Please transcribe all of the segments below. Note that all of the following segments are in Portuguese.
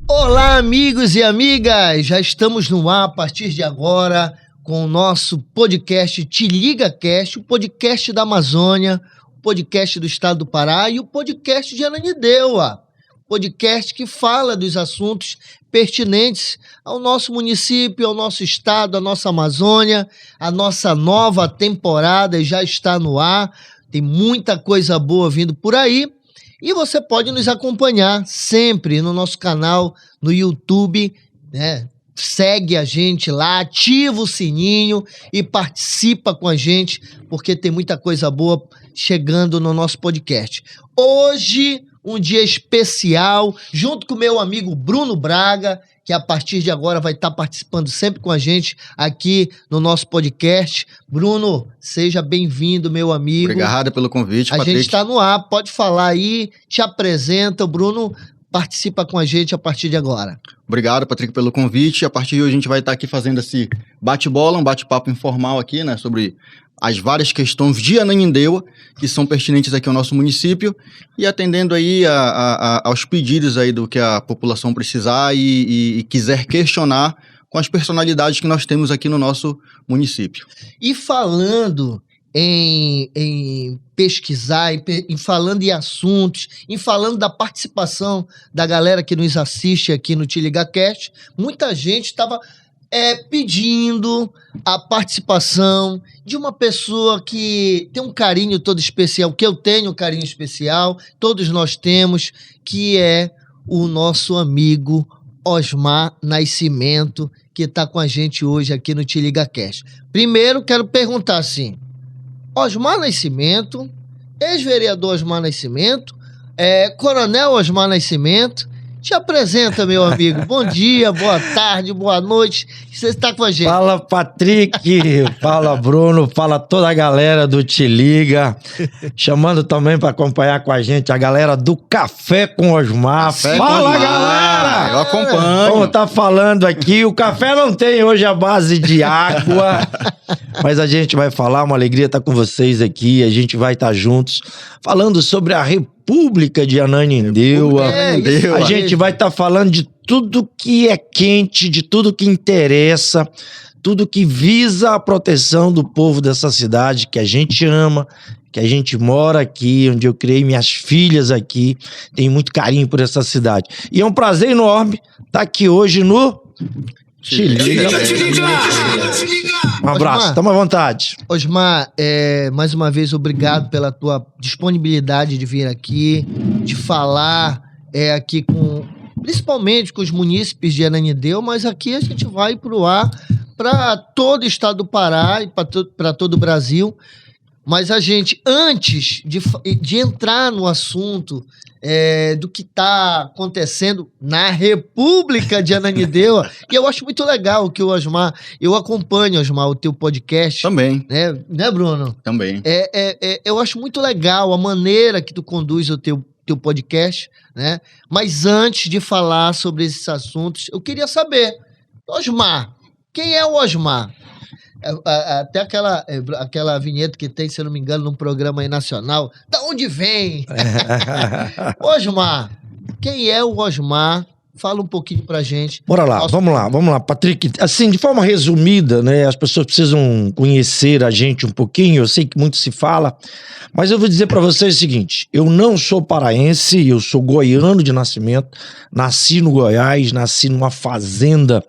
Olá, amigos e amigas! Já estamos no ar a partir de agora com o nosso podcast Te Liga Cast, o podcast da Amazônia, o podcast do estado do Pará e o podcast de Ananindeua. Podcast que fala dos assuntos pertinentes ao nosso município, ao nosso estado, à nossa Amazônia. A nossa nova temporada já está no ar, tem muita coisa boa vindo por aí. E você pode nos acompanhar sempre no nosso canal no YouTube, né? Segue a gente lá, ativa o sininho e participa com a gente, porque tem muita coisa boa chegando no nosso podcast. Hoje, um dia especial, junto com o meu amigo Bruno Braga, que a partir de agora vai estar participando sempre com a gente aqui no nosso podcast. Bruno, seja bem-vindo, meu amigo. Obrigado pelo convite, Patrick. A gente está no ar, pode falar aí, te apresenta. O Bruno participa com a gente a partir de agora. Obrigado, Patrick, pelo convite. A partir de hoje a gente vai estar aqui fazendo esse bate-bola, um bate-papo informal aqui, né, sobre as várias questões de Ananindeua que são pertinentes aqui ao nosso município e atendendo aí aos pedidos aí do que a população precisar e quiser questionar com as personalidades que nós temos aqui no nosso município. E falando em pesquisar, em falando em assuntos, em falando da participação da galera que nos assiste aqui no Te Liga Cast, muita gente estava pedindo a participação de uma pessoa que tem um carinho todo especial, que eu tenho um carinho especial, todos nós temos, que é o nosso amigo Osmar Nascimento, que está com a gente hoje aqui no Te Liga Cast. Primeiro, quero perguntar assim, Osmar Nascimento, ex-vereador Osmar Nascimento, Coronel Osmar Nascimento, te apresenta, meu amigo. Bom dia, boa tarde, boa noite. Você está com a gente. Fala, Patrick. Fala, Bruno. Fala toda a galera do Te Liga. Chamando também para acompanhar com a gente a galera do Café com Osmar. Fala, galera! Eu acompanho. Como tá falando aqui, o café não tem hoje a base de água, mas a gente vai falar, uma alegria estar com vocês aqui. A gente vai estar juntos falando sobre a República de Ananindeua. A gente vai estar falando de tudo que é quente, de tudo que interessa, tudo que visa a proteção do povo dessa cidade que a gente ama, que a gente mora aqui, onde eu criei minhas filhas aqui, tenho muito carinho por essa cidade. E é um prazer enorme estar aqui hoje no Te Liga. Um abraço, toma à vontade. Osmar, mais uma vez, obrigado pela tua disponibilidade de vir aqui, de falar aqui principalmente com os munícipes de Ananindeua, mas aqui a gente vai para o ar para todo o estado do Pará e para todo o Brasil. Mas a gente, antes de entrar no assunto do que está acontecendo na República de Ananindeua, e eu acho muito legal que o Osmar, eu acompanho, Osmar, o teu podcast. Também. Né, Bruno? Também. Eu acho muito legal a maneira que tu conduz o teu podcast, né? Mas antes de falar sobre esses assuntos, eu queria saber, Osmar, quem é o Osmar? Até aquela vinheta que tem, se eu não me engano, num programa aí nacional. Da onde vem? Osmar, quem é o Osmar? Fala um pouquinho pra gente. Bora lá, vamos lá, Patrick. Assim, de forma resumida, né? As pessoas precisam conhecer a gente um pouquinho. Eu sei que muito se fala, mas eu vou dizer pra vocês o seguinte: eu não sou paraense, eu sou goiano de nascimento. Nasci no Goiás, nasci numa fazenda,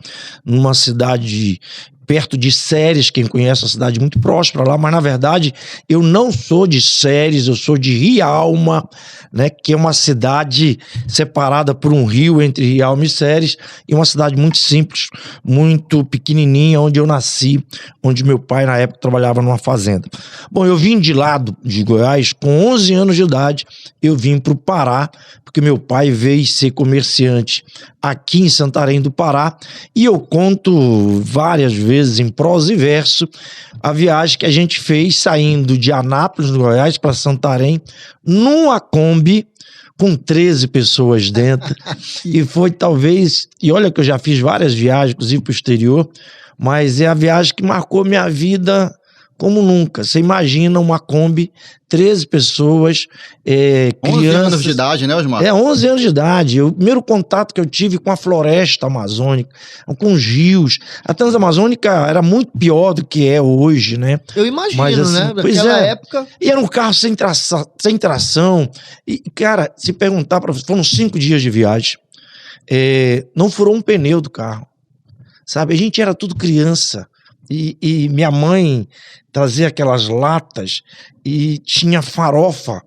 numa cidade perto de Séries, quem conhece, uma cidade muito próxima lá, mas na verdade eu não sou de Séries, eu sou de Rialma, né, que é uma cidade separada por um rio entre Rialma e Séries, e uma cidade muito simples, muito pequenininha, onde eu nasci, onde meu pai na época trabalhava numa fazenda. Bom, eu vim de lá de Goiás, com 11 anos de idade, eu vim para o Pará, porque meu pai veio ser comerciante aqui em Santarém do Pará, e eu conto várias vezes em prosa e verso a viagem que a gente fez saindo de Anápolis, no Goiás, para Santarém, numa Kombi, com 13 pessoas dentro. E foi talvez... E olha que eu já fiz várias viagens, inclusive para o exterior, mas é a viagem que marcou minha vida como nunca. Você imagina uma Kombi, 13 pessoas, 11 crianças... anos de idade, né, Osmar? 11 anos de idade. O primeiro contato que eu tive com a floresta amazônica, com os rios. A Transamazônica era muito pior do que é hoje, né? Eu imagino, Mas, assim, né? pois Naquela é. época... E era um carro sem tração. E, cara, se perguntar para você, foram 5 dias de viagem. Não furou um pneu do carro. Sabe? A gente era tudo criança. E minha mãe trazia aquelas latas e tinha farofa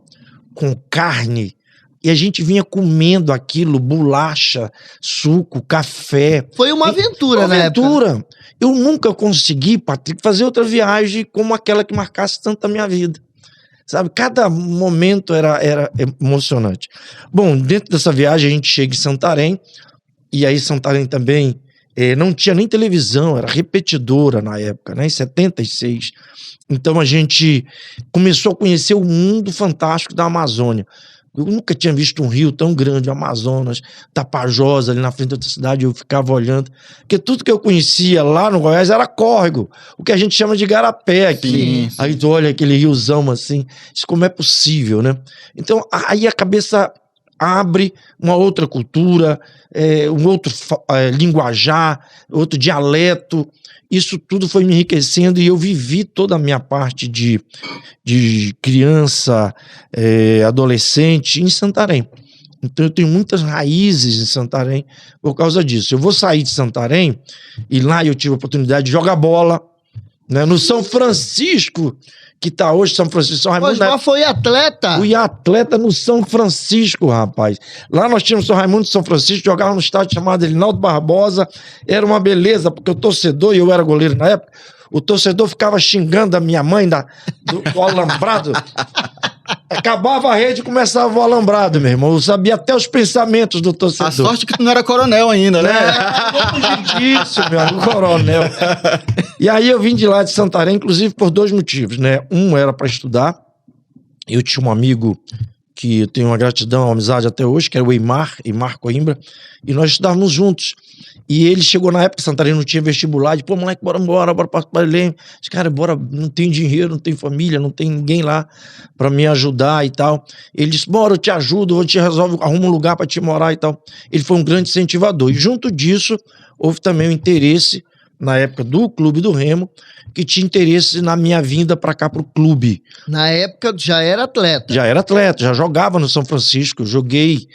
com carne. E a gente vinha comendo aquilo, bolacha, suco, café. Foi uma aventura, né? Aventura. Eu nunca consegui, Patrick, fazer outra viagem como aquela que marcasse tanto a minha vida. Sabe? Cada momento era emocionante. Bom, dentro dessa viagem a gente chega em Santarém. E aí Santarém também não tinha nem televisão, era repetidora na época, né? Em 76. Então a gente começou a conhecer o mundo fantástico da Amazônia. Eu nunca tinha visto um rio tão grande, o Amazonas, Tapajós, ali na frente da outra cidade, eu ficava olhando. Porque tudo que eu conhecia lá no Goiás era córrego, o que a gente chama de garapé aqui. Sim. Aí tu olha aquele riozão assim, isso como é possível, né? Então aí a cabeça abre uma outra cultura, um outro linguajar, outro dialeto. Isso tudo foi me enriquecendo e eu vivi toda a minha parte de criança, adolescente em Santarém. Então eu tenho muitas raízes em Santarém por causa disso. Eu vou sair de Santarém e lá eu tive a oportunidade de jogar bola, né, no São Francisco, que está hoje São Francisco, São Raimundo. Osmar foi atleta. Fui atleta no São Francisco, rapaz. Lá nós tínhamos São Raimundo de São Francisco, jogava no estádio chamado Elinaldo Barbosa. Era uma beleza, porque o torcedor, e eu era goleiro na época, o torcedor ficava xingando a minha mãe do alambrado. Acabava a rede e começava o alambrado, meu irmão. Eu sabia até os pensamentos do torcedor. A sorte que tu não era coronel ainda, né? Longe disso, meu amigo, coronel. E aí eu vim de lá de Santarém, inclusive por 2 motivos, né? Um era para estudar. Eu tinha um amigo que eu tenho uma gratidão, uma amizade até hoje, que era o Eimar Coimbra, e nós estudávamos juntos. E ele chegou na época, Santarém não tinha vestibular, de, pô, moleque, bora para Belém. Cara, bora, não tem dinheiro, não tem família, não tem ninguém lá para me ajudar e tal. Ele disse, bora, eu te ajudo, eu te resolvo, arrumo um lugar para te morar e tal. Ele foi um grande incentivador. E junto disso, houve também o interesse, na época do Clube do Remo, que tinha interesse na minha vinda para cá, para o clube. Na época já era atleta. Já era atleta, já jogava no São Francisco, eu joguei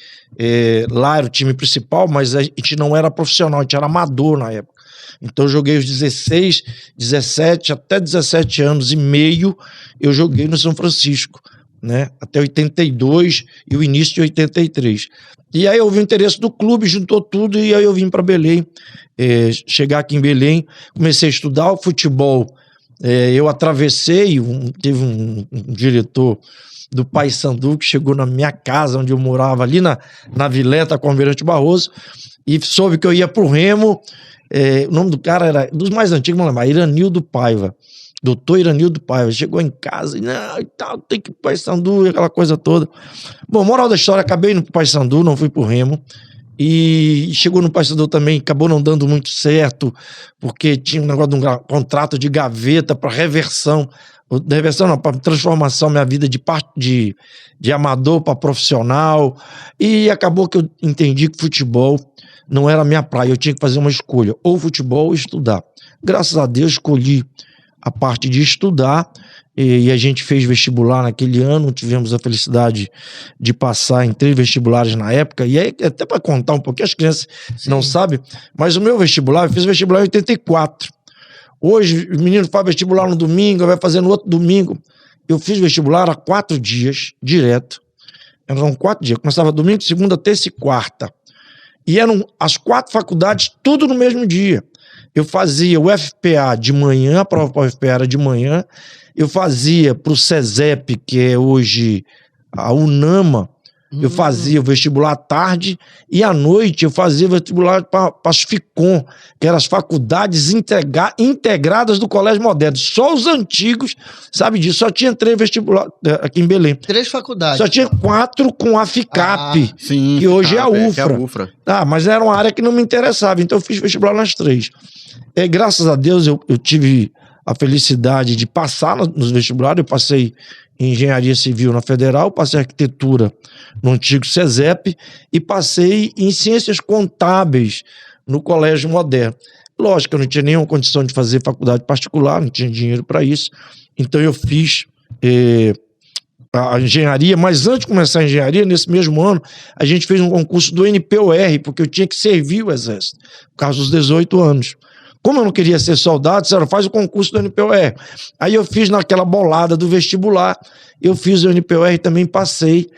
lá, era o time principal, mas a gente não era profissional, a gente era amador na época. Então eu joguei os 16, 17, até 17 anos e meio, eu joguei no São Francisco, né? Até 82 e o início de 83. E aí houve o interesse do clube, juntou tudo e aí eu vim para Belém. Chegar aqui em Belém, comecei a estudar o futebol. Eu atravessei, teve um diretor do Paysandu que chegou na minha casa, onde eu morava, ali na Vileta com o Almirante Barroso, e soube que eu ia pro Remo. O nome do cara era, dos mais antigos, vamos lembrar, Iranildo Paiva. Doutor Iranildo Paiva. Chegou em casa e, não, e tal, tem que ir pro Paysandu, aquela coisa toda. Bom, moral da história, acabei indo pro Paysandu, não fui pro Remo. E chegou no Paysandu também, acabou não dando muito certo, porque tinha um negócio de um contrato de gaveta para reversão. Reversão não, para transformação minha vida de amador para profissional. E acabou que eu entendi que futebol não era a minha praia, eu tinha que fazer uma escolha, ou futebol ou estudar. Graças a Deus escolhi a parte de estudar, e a gente fez vestibular naquele ano, tivemos a felicidade de passar em 3 vestibulares na época, e aí até para contar um pouquinho, as crianças não sabem, mas o meu vestibular, eu fiz vestibular em 84. Hoje, o menino faz vestibular no domingo, vai fazer no outro domingo. Eu fiz vestibular há 4 dias, direto. Eram 4 dias, começava domingo, segunda, terça e quarta. E eram as 4 faculdades, tudo no mesmo dia. Eu fazia o FPA de manhã, a prova para o FPA era de manhã. Eu fazia para o CESEP, que é hoje a UNAMA, Eu fazia o vestibular à tarde e à noite eu fazia o vestibular para as FICOM, que eram as faculdades integradas do Colégio Moderno. Só os antigos, sabe disso, só tinha 3 vestibulares aqui em Belém. 3 faculdades. Só tinha 4 com a FICAP, Sim, que hoje é a UFRA. Que é a UFRA. Mas era uma área que não me interessava, então eu fiz vestibular nas 3. Graças a Deus eu tive a felicidade de passar nos vestibulares. Eu passei em Engenharia Civil na Federal, passei em Arquitetura no antigo CESEP e passei em Ciências Contábeis no Colégio Moderno. Lógico, eu não tinha nenhuma condição de fazer faculdade particular, não tinha dinheiro para isso, então eu fiz a engenharia, mas antes de começar a engenharia, nesse mesmo ano, a gente fez um concurso do NPOR, porque eu tinha que servir o Exército, por causa dos 18 anos. Como eu não queria ser soldado, disseram, faz o concurso do NPOR. Aí eu fiz naquela bolada do vestibular, eu fiz o NPOR e também passei.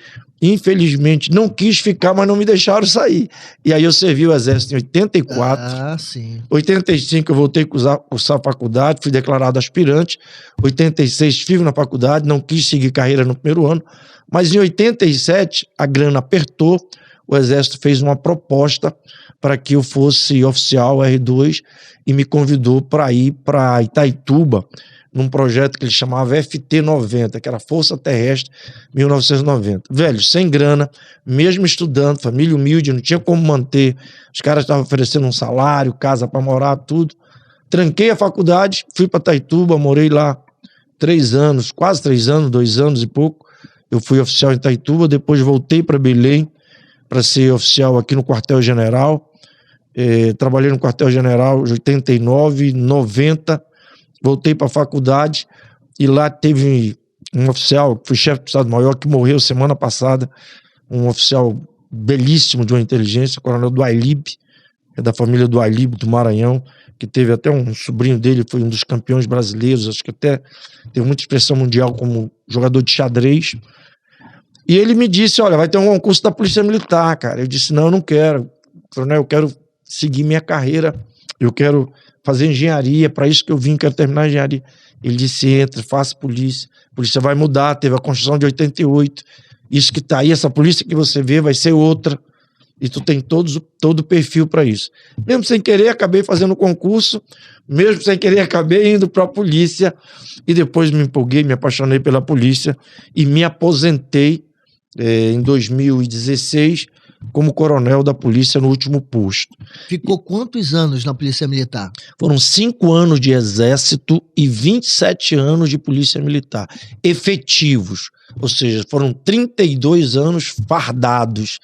Infelizmente, não quis ficar, mas não me deixaram sair. E aí eu servi o Exército em 84. Sim. 85 eu voltei a cursar a faculdade, fui declarado aspirante. 86 fiz na faculdade, não quis seguir carreira no primeiro ano. Mas em 87 a grana apertou, o Exército fez uma proposta para que eu fosse oficial R2 e me convidou para ir para Itaituba, num projeto que ele chamava FT90, que era Força Terrestre 1990. Velho, sem grana, mesmo estudando, família humilde, não tinha como manter. Os caras estavam oferecendo um salário, casa para morar, tudo. Tranquei a faculdade, fui para Itaituba, morei lá 3 anos, quase 3 anos, 2 anos e pouco. Eu fui oficial em Itaituba, depois voltei para Belém para ser oficial aqui no quartel-general. Trabalhei no quartel-general de 89, 90, voltei para a faculdade e lá teve um oficial, que foi chefe do Estado-Maior, que morreu semana passada, um oficial belíssimo de uma inteligência, o coronel do Ailib, é da família do Ailib, do Maranhão, que teve até um sobrinho dele, foi um dos campeões brasileiros, acho que até teve muita expressão mundial como jogador de xadrez. E ele me disse, olha, vai ter um concurso da Polícia Militar, cara. Eu disse, não, eu não quero. Coronel, eu quero seguir minha carreira, eu quero fazer engenharia, para isso que eu vim, quero terminar a engenharia. Ele disse, entra, faça polícia, a polícia vai mudar, teve a Constituição de 88, isso que tá aí, essa polícia que você vê vai ser outra, e tu tem todo o perfil para isso. Mesmo sem querer, acabei fazendo o concurso, mesmo sem querer, acabei indo para a polícia, e depois me empolguei, me apaixonei pela polícia, e me aposentei em 2016, como coronel da polícia no último posto. Ficou quantos anos na Polícia Militar? Foram 5 anos de Exército e 27 anos de Polícia Militar, efetivos, ou seja, foram 32 anos fardados,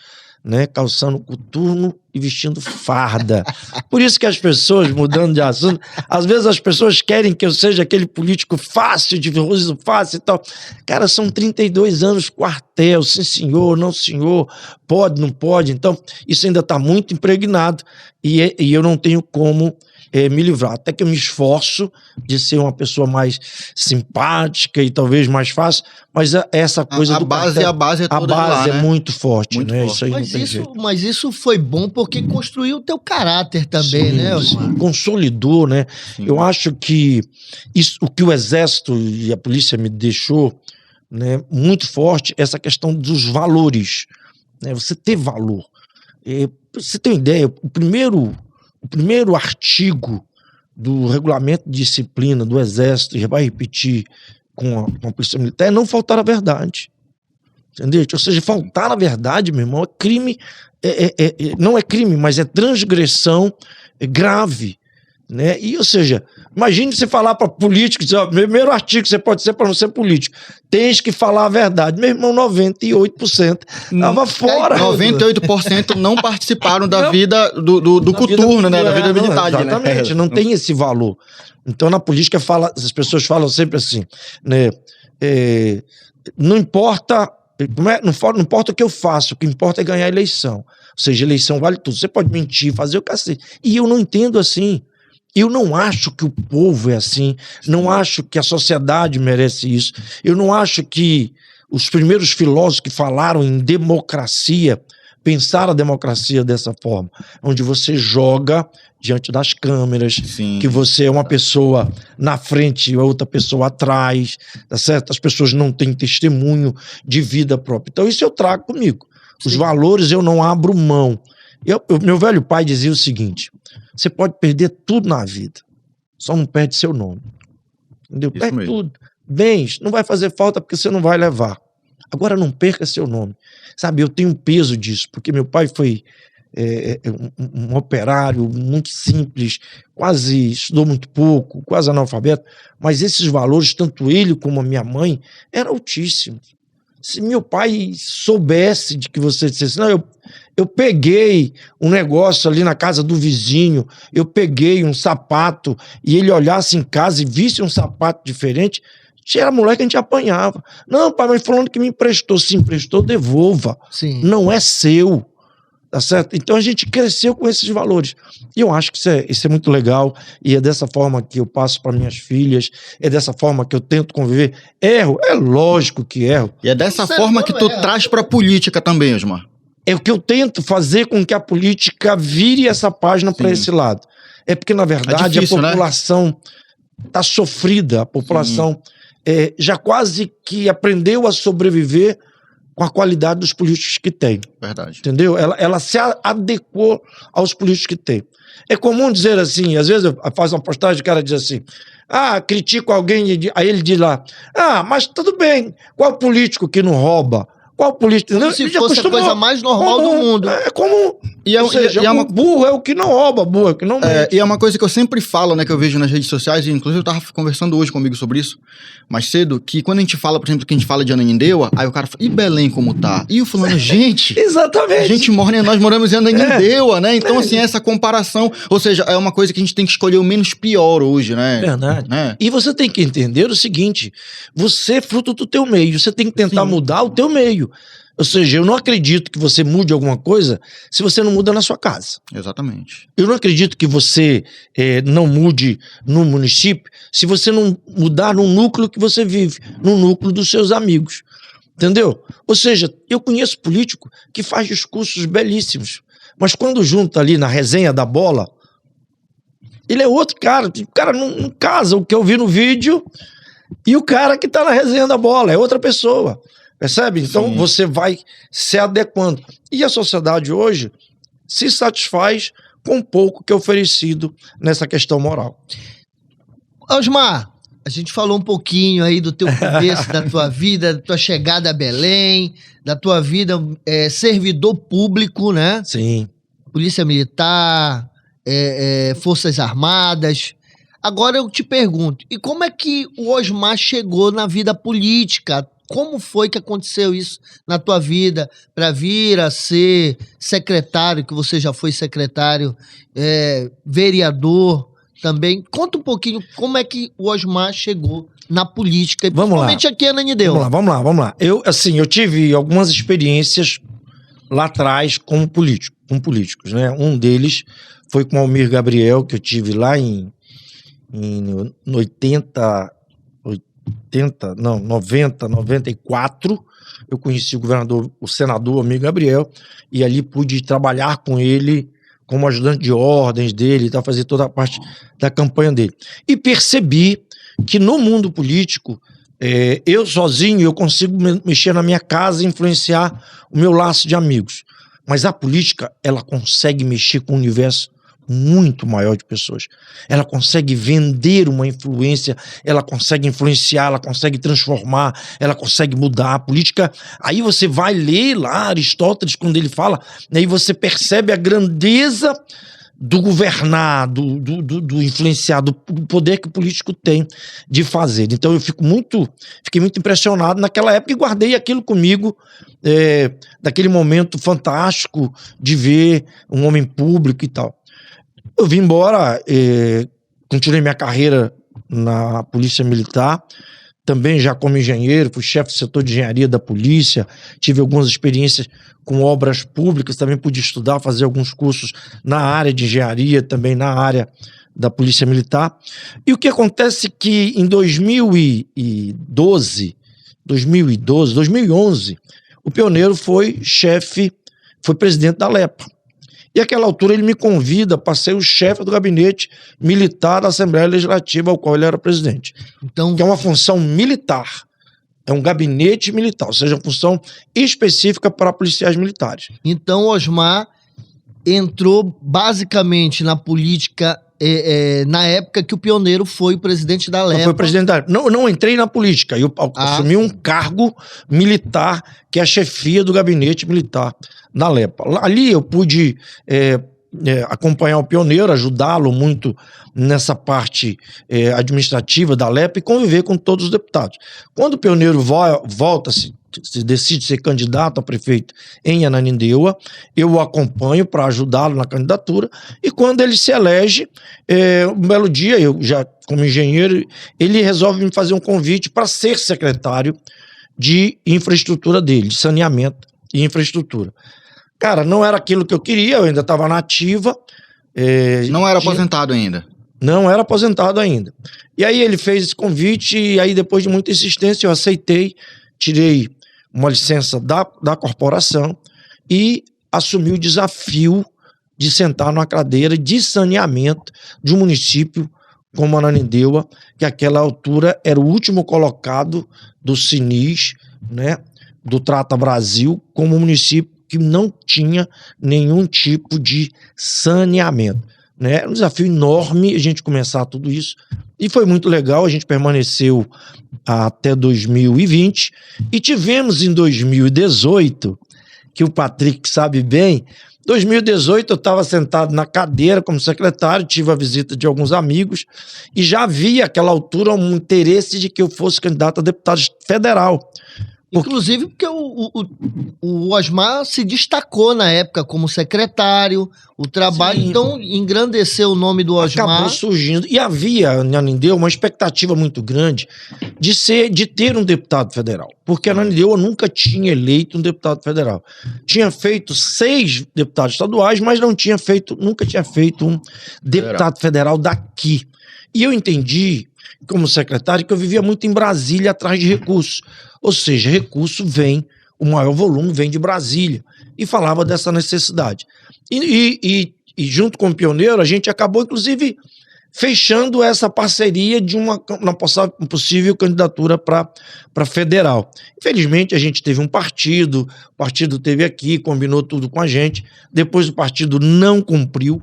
né, calçando coturno e vestindo farda. Por isso que as pessoas, mudando de assunto, às vezes as pessoas querem que eu seja aquele político fácil, de riso fácil e tal. Cara, são 32 anos quartel, sim senhor, não senhor, pode, não pode. Então, isso ainda está muito impregnado e eu não tenho como me livrar. Até que eu me esforço de ser uma pessoa mais simpática e talvez mais fácil, mas essa coisa do quartel, a base é toda a base lá, né? é muito forte, Muito né? forte. Isso aí não tem jeito. Mas isso foi bom porque construiu o teu caráter também, Sim, né, sim, Osmar? consolidou, né? Sim. Eu acho que o que o Exército e a polícia me deixou, né, muito forte, essa questão dos valores, né? Você ter valor. Você tem ideia, o primeiro artigo do regulamento de disciplina do Exército, e vai repetir com a Polícia Militar, é não faltar a verdade. Entendeu? Ou seja, faltar a verdade, meu irmão, é crime, não é crime, mas é transgressão grave. Né? E, ou seja, imagine você falar para político, dizer, ó, primeiro artigo que você pode ser para não ser político, tens que falar a verdade. Meu irmão, 98% estava fora. 98% não participaram da vida do coturno, né? Da vida da militante. Exatamente, né? não tem esse valor. Então, na política, as pessoas falam sempre assim, né? Não importa, não importa o que eu faço, o que importa é ganhar a eleição. Ou seja, eleição vale tudo. Você pode mentir, fazer o cacete. E eu não entendo assim. Eu não acho que o povo é assim, não acho que a sociedade merece isso, eu não acho que os primeiros filósofos que falaram em democracia pensaram a democracia dessa forma, onde você joga diante das câmeras, Sim. que você é uma pessoa na frente e outra pessoa atrás, tá certo? As pessoas não têm testemunho de vida própria. Então isso eu trago comigo. Os Sim. valores eu não abro mão. Meu velho pai dizia o seguinte: você pode perder tudo na vida, só não perde seu nome. Entendeu? Isso Perde mesmo. tudo. Bens, não vai fazer falta porque você não vai levar. Agora não perca seu nome. Sabe, eu tenho um peso disso, porque meu pai foi um operário muito simples, quase estudou muito pouco, quase analfabeto, mas esses valores, tanto ele como a minha mãe, eram altíssimos. Se meu pai soubesse de que você dissesse, não, eu peguei um negócio ali na casa do vizinho, eu peguei um sapato, e ele olhasse em casa e visse um sapato diferente, era moleque, a gente apanhava. Não, pai, mas falando que me emprestou, se emprestou, devolva. Sim. Não é seu. Tá certo? Então a gente cresceu com esses valores. E eu acho que isso é muito legal. E é dessa forma que eu passo para minhas filhas. É dessa forma que eu tento conviver. Erro, é lógico que erro. E é dessa Isso é forma bom, que tu traz pra política também, Osmar. É o que eu tento fazer com que a política vire essa página para Sim. esse lado. É porque, na verdade, difícil, a né? população está sofrida. A população já quase que aprendeu a sobreviver com a qualidade dos políticos que tem. Verdade. Entendeu? Ela se adequou aos políticos que tem. É comum dizer assim, às vezes eu faço uma postagem, o cara diz assim, critico alguém, aí ele diz lá, mas tudo bem, qual político que não rouba? Qual político... Como se fosse a coisa mais normal do mundo. É comum. Ou seja, e é uma- burro é o que não rouba, burro é o que não mente. E é uma coisa que eu sempre falo, né, que eu vejo nas redes sociais, e inclusive eu tava conversando hoje comigo sobre isso, mais cedo, que quando a gente fala, por exemplo, que a gente fala de Ananindeua, aí o cara fala, e Belém como tá? E o fulano, gente... Exatamente. A gente nós moramos em Ananindeua, né? Então, assim, essa comparação... Ou seja, é uma coisa que a gente tem que escolher o menos pior hoje, né? Verdade. Né? E você tem que entender o seguinte, você é fruto do teu meio, você tem que tentar Sim. mudar o teu meio. Ou seja, eu não acredito que você mude alguma coisa se você não muda na sua casa. Exatamente. Eu não acredito que você não mude no município se você não mudar no núcleo que você vive, no núcleo dos seus amigos. Entendeu? Ou seja, eu conheço político que faz discursos belíssimos, mas quando junta ali na resenha da bola, ele é outro cara. O cara não casa o que eu vi no vídeo e o cara que tá na resenha da bola, é outra pessoa. Percebe? Então Sim. você vai se adequando. E a sociedade hoje se satisfaz com o pouco que é oferecido nessa questão moral. Osmar, a gente falou um pouquinho aí do teu começo, da tua vida, da tua chegada a Belém, da tua vida servidor público, né? Sim. Polícia Militar, Forças Armadas. Agora eu te pergunto, e como é que o Osmar chegou na vida política? Como foi que aconteceu isso na tua vida para vir a ser secretário, que você já foi secretário, vereador também? Conta um pouquinho como é que o Osmar chegou na política, principalmente aqui em Ananindeua. Vamos lá. Eu tive algumas experiências lá atrás com políticos, né? Um deles foi com o Almir Gabriel, que eu tive lá em 90, 94, eu conheci o senador Almir Gabriel, e ali pude trabalhar com ele como ajudante de ordens dele, fazer toda a parte da campanha dele. E percebi que no mundo político, eu sozinho, eu consigo mexer na minha casa e influenciar o meu laço de amigos. Mas a política, ela consegue mexer com o universo muito maior de pessoas. Ela consegue vender uma influência, ela consegue influenciar, ela consegue transformar, ela consegue mudar a política. Aí você vai ler lá Aristóteles, quando ele fala, aí você percebe a grandeza do governar, do influenciar, do poder que o político tem de fazer. Então eu fiquei muito impressionado naquela época e guardei aquilo comigo, daquele momento fantástico de ver um homem público e tal. Eu vim embora, continuei minha carreira na Polícia Militar, também já como engenheiro, fui chefe do setor de engenharia da polícia, tive algumas experiências com obras públicas, também pude estudar, fazer alguns cursos na área de engenharia, também na área da Polícia Militar. E o que acontece é que em 2011, o Pioneiro foi presidente da LEPA. E naquela altura ele me convida para ser o chefe do gabinete militar da Assembleia Legislativa, ao qual ele era presidente. Então, Que é uma função militar. É um gabinete militar, ou seja, uma função específica para policiais militares. Então, Osmar entrou basicamente na política na época que o Pioneiro foi presidente da LEPA. Foi presidente da LEPA. Não entrei na política, eu assumi um cargo militar, que é a chefia do gabinete militar na LEPA. Ali eu pude acompanhar o Pioneiro, ajudá-lo muito nessa parte administrativa da LEPA e conviver com todos os deputados. Quando o Pioneiro se decide ser candidato a prefeito em Ananindeua, eu o acompanho para ajudá-lo na candidatura, e quando ele se elege, um belo dia, eu já como engenheiro, ele resolve me fazer um convite para ser secretário de infraestrutura dele, de saneamento e infraestrutura. Cara, não era aquilo que eu queria, eu ainda estava na ativa. Não era aposentado ainda? Não era aposentado ainda. E aí ele fez esse convite, e aí depois de muita insistência eu aceitei, tirei uma licença da corporação e assumi o desafio de sentar numa cadeira de saneamento de um município como Ananindeua, que àquela altura era o último colocado do Sinis, né, do Trata Brasil, como município que não tinha nenhum tipo de saneamento. Né? Era um desafio enorme a gente começar tudo isso, e foi muito legal. A gente permaneceu até 2020 e tivemos em 2018, que o Patrick sabe bem, 2018 eu estava sentado na cadeira como secretário, tive a visita de alguns amigos e já havia àquela altura um interesse de que eu fosse candidato a deputado federal. Inclusive porque o Osmar se destacou na época como secretário, o trabalho, sim, então engrandeceu o nome do Osmar. Acabou surgindo, e havia em Ananindeua uma expectativa muito grande de ter um deputado federal, porque Ananindeua nunca tinha eleito um deputado federal. Tinha feito 6 deputados estaduais, mas nunca tinha feito um deputado federal daqui. E eu entendi, como secretário, que eu vivia muito em Brasília atrás de recursos. Ou seja, recurso o maior volume vem de Brasília. E falava dessa necessidade. E junto com o Pioneiro, a gente acabou, inclusive, fechando essa parceria de uma possível candidatura para federal. Infelizmente, a gente teve um partido, o partido teve aqui, combinou tudo com a gente, depois o partido não cumpriu,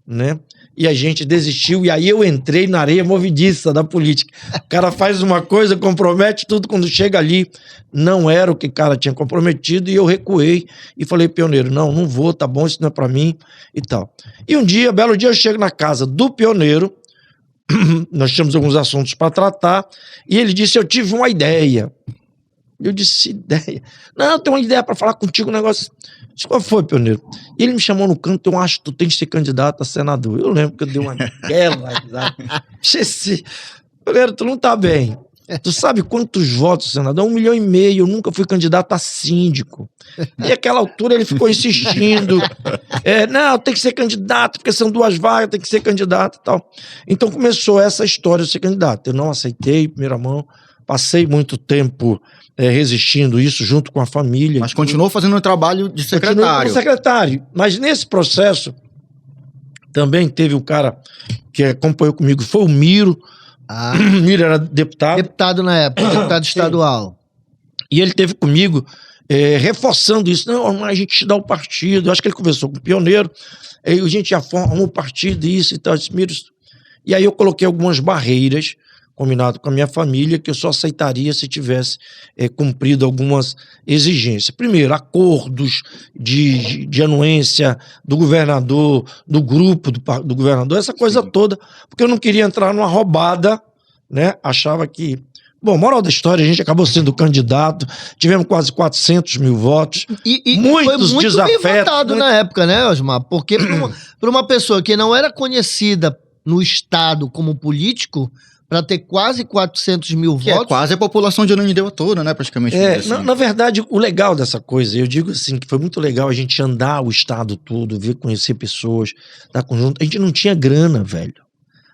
né? E a gente desistiu, e aí eu entrei na areia movediça da política. O cara faz uma coisa, compromete tudo, quando chega ali, não era o que o cara tinha comprometido, e eu recuei e falei, Pioneiro, não vou, tá bom, isso não é pra mim e tal. E um dia, belo dia, eu chego na casa do Pioneiro, nós tínhamos alguns assuntos para tratar, e ele disse, eu tive uma ideia. Eu disse, ideia? Não, eu tenho uma ideia para falar contigo, um negócio. Disse, qual foi, Pioneiro? E ele me chamou no canto, eu acho que tu tens de ser candidato a senador. Eu lembro que eu dei uma bela. Pioneiro, tu não tá bem. Tu sabe quantos votos, senador? 1,5 milhão. Eu nunca fui candidato a síndico. E àquela altura ele ficou insistindo. Não, tem que ser candidato, porque são 2 vagas, tem que ser candidato e tal. Então começou essa história de ser candidato. Eu não aceitei, primeira mão. Passei muito tempo resistindo isso junto com a família. Mas continuou fazendo o trabalho de secretário. Continuou como secretário. Mas nesse processo também teve um cara que acompanhou comigo, foi o Miro. O Miro era deputado. Deputado na época, deputado estadual. E ele teve comigo reforçando isso. Não, a gente te dá o partido. Eu acho que ele conversou com o Pioneiro. A gente já forma um partido, isso e tal. E aí eu coloquei algumas barreiras, combinado com a minha família, que eu só aceitaria se tivesse cumprido algumas exigências. Primeiro, acordos de anuência do governador, do grupo do governador, essa coisa toda, porque eu não queria entrar numa roubada, né? Achava que... Bom, moral da história, a gente acabou sendo candidato, tivemos quase 400 mil votos, e muitos foi muito desafetos. Bem votado na época, né, Osmar? Porque para uma pessoa que não era conhecida no estado como político, para ter quase 400 mil votos. É quase a população de Ananindeua toda, né? Praticamente. Assim. Na verdade, o legal dessa coisa, eu digo assim, que foi muito legal a gente andar o estado todo, conhecer pessoas, dar conjunto. A gente não tinha grana, velho.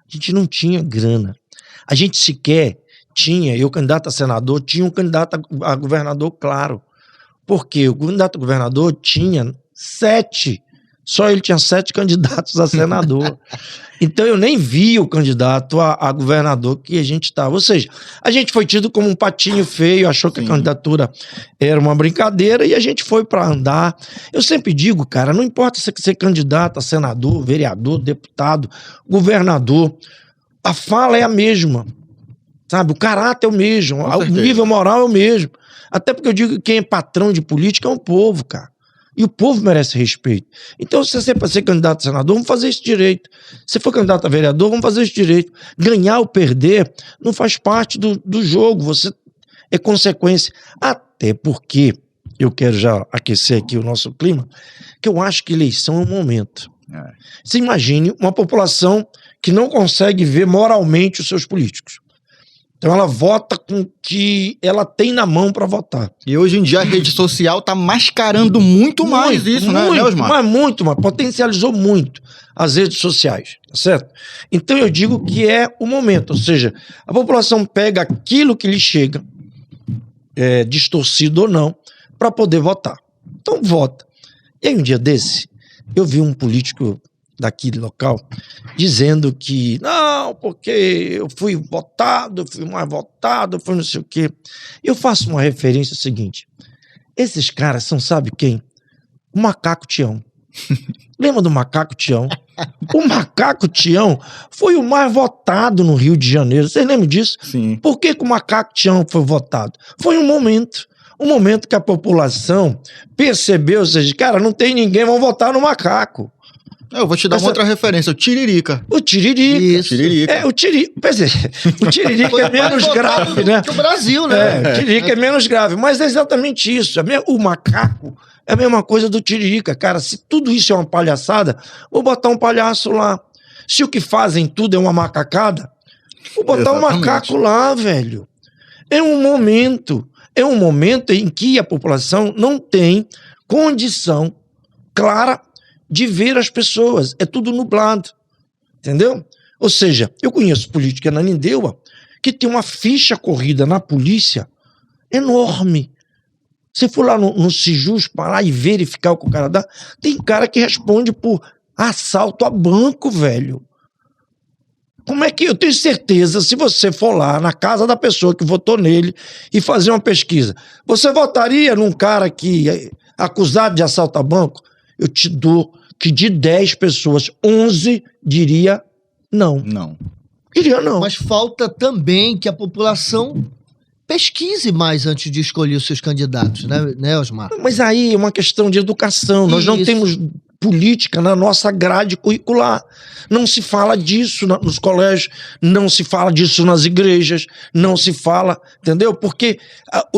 A gente não tinha grana. A gente sequer tinha, eu candidato a senador, tinha um candidato a governador, claro. Porque o candidato a governador tinha 7 só ele tinha 7 candidatos a senador. Então eu nem vi o candidato a governador que a gente estava. Ou seja, a gente foi tido como um patinho feio, achou que a candidatura era uma brincadeira e a gente foi para andar. Eu sempre digo, cara, não importa se você ser candidato a senador, vereador, deputado, governador, a fala é a mesma, sabe? O caráter é o mesmo, o nível moral é o mesmo. Até porque eu digo que quem é patrão de política é o povo, cara. E o povo merece respeito. Então, se você for ser candidato a senador, vamos fazer isso direito. Se for candidato a vereador, vamos fazer isso direito. Ganhar ou perder não faz parte do jogo. Você é consequência. Até porque, eu quero já aquecer aqui o nosso clima, que eu acho que eleição é um momento. Você imagine uma população que não consegue ver moralmente os seus políticos. Então ela vota com o que ela tem na mão para votar. E hoje em dia a rede social tá mascarando muito mais isso, né, Osmar? Mas muito mais, potencializou muito as redes sociais, tá certo? Então eu digo que é o momento, ou seja, a população pega aquilo que lhe chega, distorcido ou não, para poder votar. Então vota. E aí um dia desse, eu vi um político daqui local, dizendo que não, porque eu fui votado, fui mais votado, fui não sei o quê. Eu faço uma referência seguinte, esses caras são, sabe quem? O Macaco Tião. Lembra do Macaco Tião? O Macaco Tião foi o mais votado no Rio de Janeiro, vocês lembram disso? Sim. Por que o Macaco Tião foi votado? Foi um momento que a população percebeu, ou seja, cara, não tem ninguém, vão votar no macaco. Eu vou te dar uma outra referência, o Tiririca. O Tiririca. Isso. Tiririca. O Tiririca é menos grave, né? Que o Brasil, né? O Tiririca é menos grave, mas é exatamente isso. O macaco é a mesma coisa do Tiririca. Cara, se tudo isso é uma palhaçada, vou botar um palhaço lá. Se o que fazem tudo é uma macacada, vou botar um macaco lá, velho. É um momento em que a população não tem condição clara de ver as pessoas, é tudo nublado, entendeu? Ou seja, eu conheço política na Ananindeua que tem uma ficha corrida na polícia enorme. Se for lá no Sijus parar e verificar o que o cara dá, tem cara que responde por assalto a banco, velho. Como é que eu tenho certeza, se você for lá na casa da pessoa que votou nele e fazer uma pesquisa, você votaria num cara que é acusado de assalto a banco? Eu te dou que de 10 pessoas, 11 diria não. Não. Diria não. Mas falta também que a população pesquise mais antes de escolher os seus candidatos, né, Osmar? Mas aí é uma questão de educação. Nós não temos política na nossa grade curricular. Não se fala disso nos colégios, não se fala disso nas igrejas, não se fala, entendeu? Porque,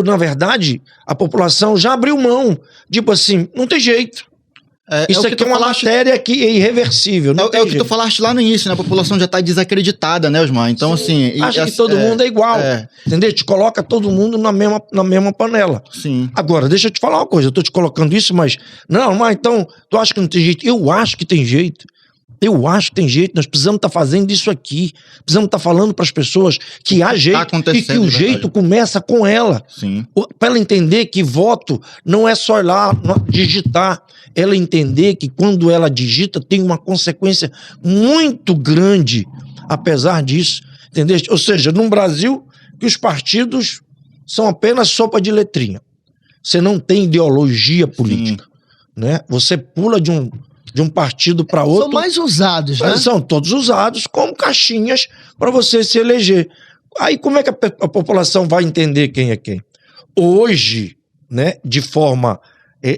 na verdade, a população já abriu mão. Tipo assim, não tem jeito. Isso aqui é uma matéria que é irreversível. É o que tu falaste lá no início, né? A população já tá desacreditada, né, Osmar? Então, assim... Acha que todo mundo é igual, entendeu? Te coloca todo mundo na mesma panela. Sim. Agora, deixa eu te falar uma coisa, eu tô te colocando isso, mas... Não, mas então, tu acha que não tem jeito? Eu acho que tem jeito. Eu acho que tem jeito, nós precisamos estar fazendo isso aqui. Precisamos estar falando para as pessoas que há jeito e que o jeito começa com ela. Sim. Para ela entender que voto não é só ir lá digitar. Ela entender que quando ela digita tem uma consequência muito grande, apesar disso. Entendeu? Ou seja, num Brasil que os partidos são apenas sopa de letrinha. Você não tem ideologia política. Né? Você pula de um partido para outro. São mais usados, né? São todos usados como caixinhas para você se eleger. Aí como é que a população vai entender quem é quem? Hoje, né, de forma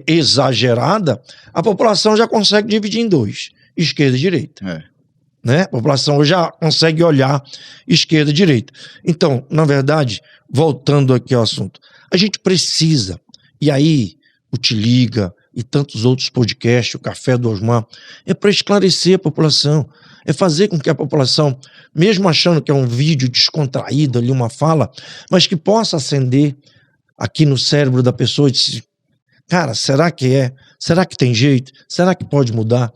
exagerada, a população já consegue dividir em 2, esquerda e direita. Né? A população hoje já consegue olhar esquerda e direita. Então, na verdade, voltando aqui ao assunto, a gente precisa, e aí o Te Liga e tantos outros podcasts, o Café do Osmar, é para esclarecer a população, é fazer com que a população, mesmo achando que é um vídeo descontraído ali, uma fala, mas que possa acender aqui no cérebro da pessoa e dizer, cara, será que é? Será que tem jeito? Será que pode mudar?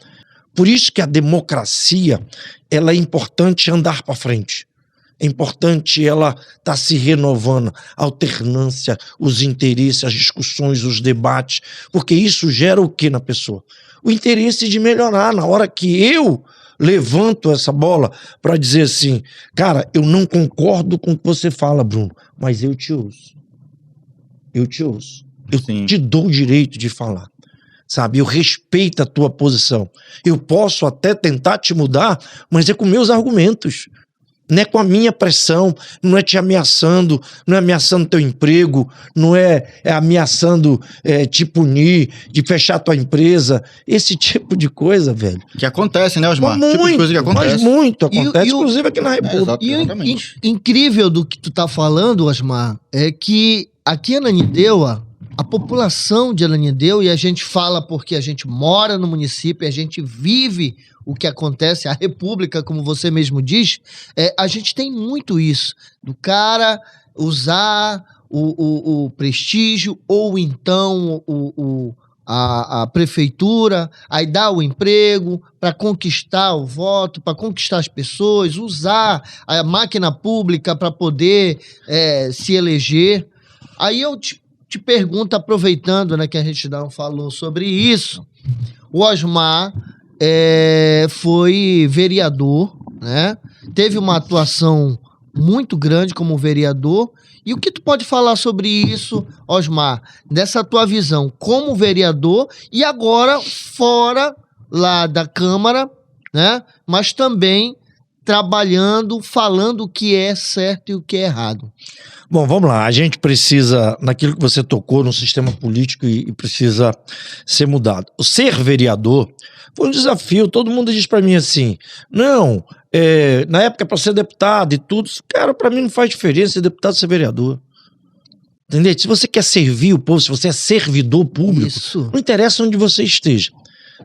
Por isso que a democracia, ela é importante andar para frente. É importante ela estar se renovando, a alternância, os interesses, as discussões, os debates, porque isso gera o que na pessoa? O interesse de melhorar. Na hora que eu levanto essa bola para dizer assim, cara, eu não concordo com o que você fala, Bruno, mas eu te ouço. Eu te ouço. Eu te dou o direito de falar. Sabe, eu respeito a tua posição. Eu posso até tentar te mudar, mas é com meus argumentos. Não é com a minha pressão, não é te ameaçando, não é ameaçando teu emprego, não é ameaçando te punir, de fechar tua empresa. Esse tipo de coisa, velho. Que acontece, né, Osmar? Muito, tipo de coisa que acontece. Mas muito acontece, inclusive aqui na República. Exatamente. Incrível do que tu tá falando, Osmar, é que aqui em Ananindeua, a população de Ananindeua, e a gente fala porque a gente mora no município, a gente vive o que acontece, a República, como você mesmo diz, a gente tem muito isso, do cara usar o prestígio ou então a prefeitura, aí dá o emprego para conquistar o voto, para conquistar as pessoas, usar a máquina pública para poder se eleger. Aí eu te pergunto, aproveitando, né, que a gente não falou sobre isso, o Osmar foi vereador, né? Teve uma atuação muito grande como vereador. E o que tu pode falar sobre isso, Osmar, dessa tua visão como vereador e agora fora lá da Câmara, né? Mas também trabalhando, falando o que é certo e o que é errado. Bom, vamos lá. A gente precisa, naquilo que você tocou, no sistema político e precisa ser mudado. O ser vereador foi um desafio. Todo mundo diz pra mim assim, não, na época para ser deputado e tudo, cara, pra mim não faz diferença ser deputado ou ser vereador. Entendeu? Se você quer servir o povo, se você é servidor público, Isso. Não interessa onde você esteja.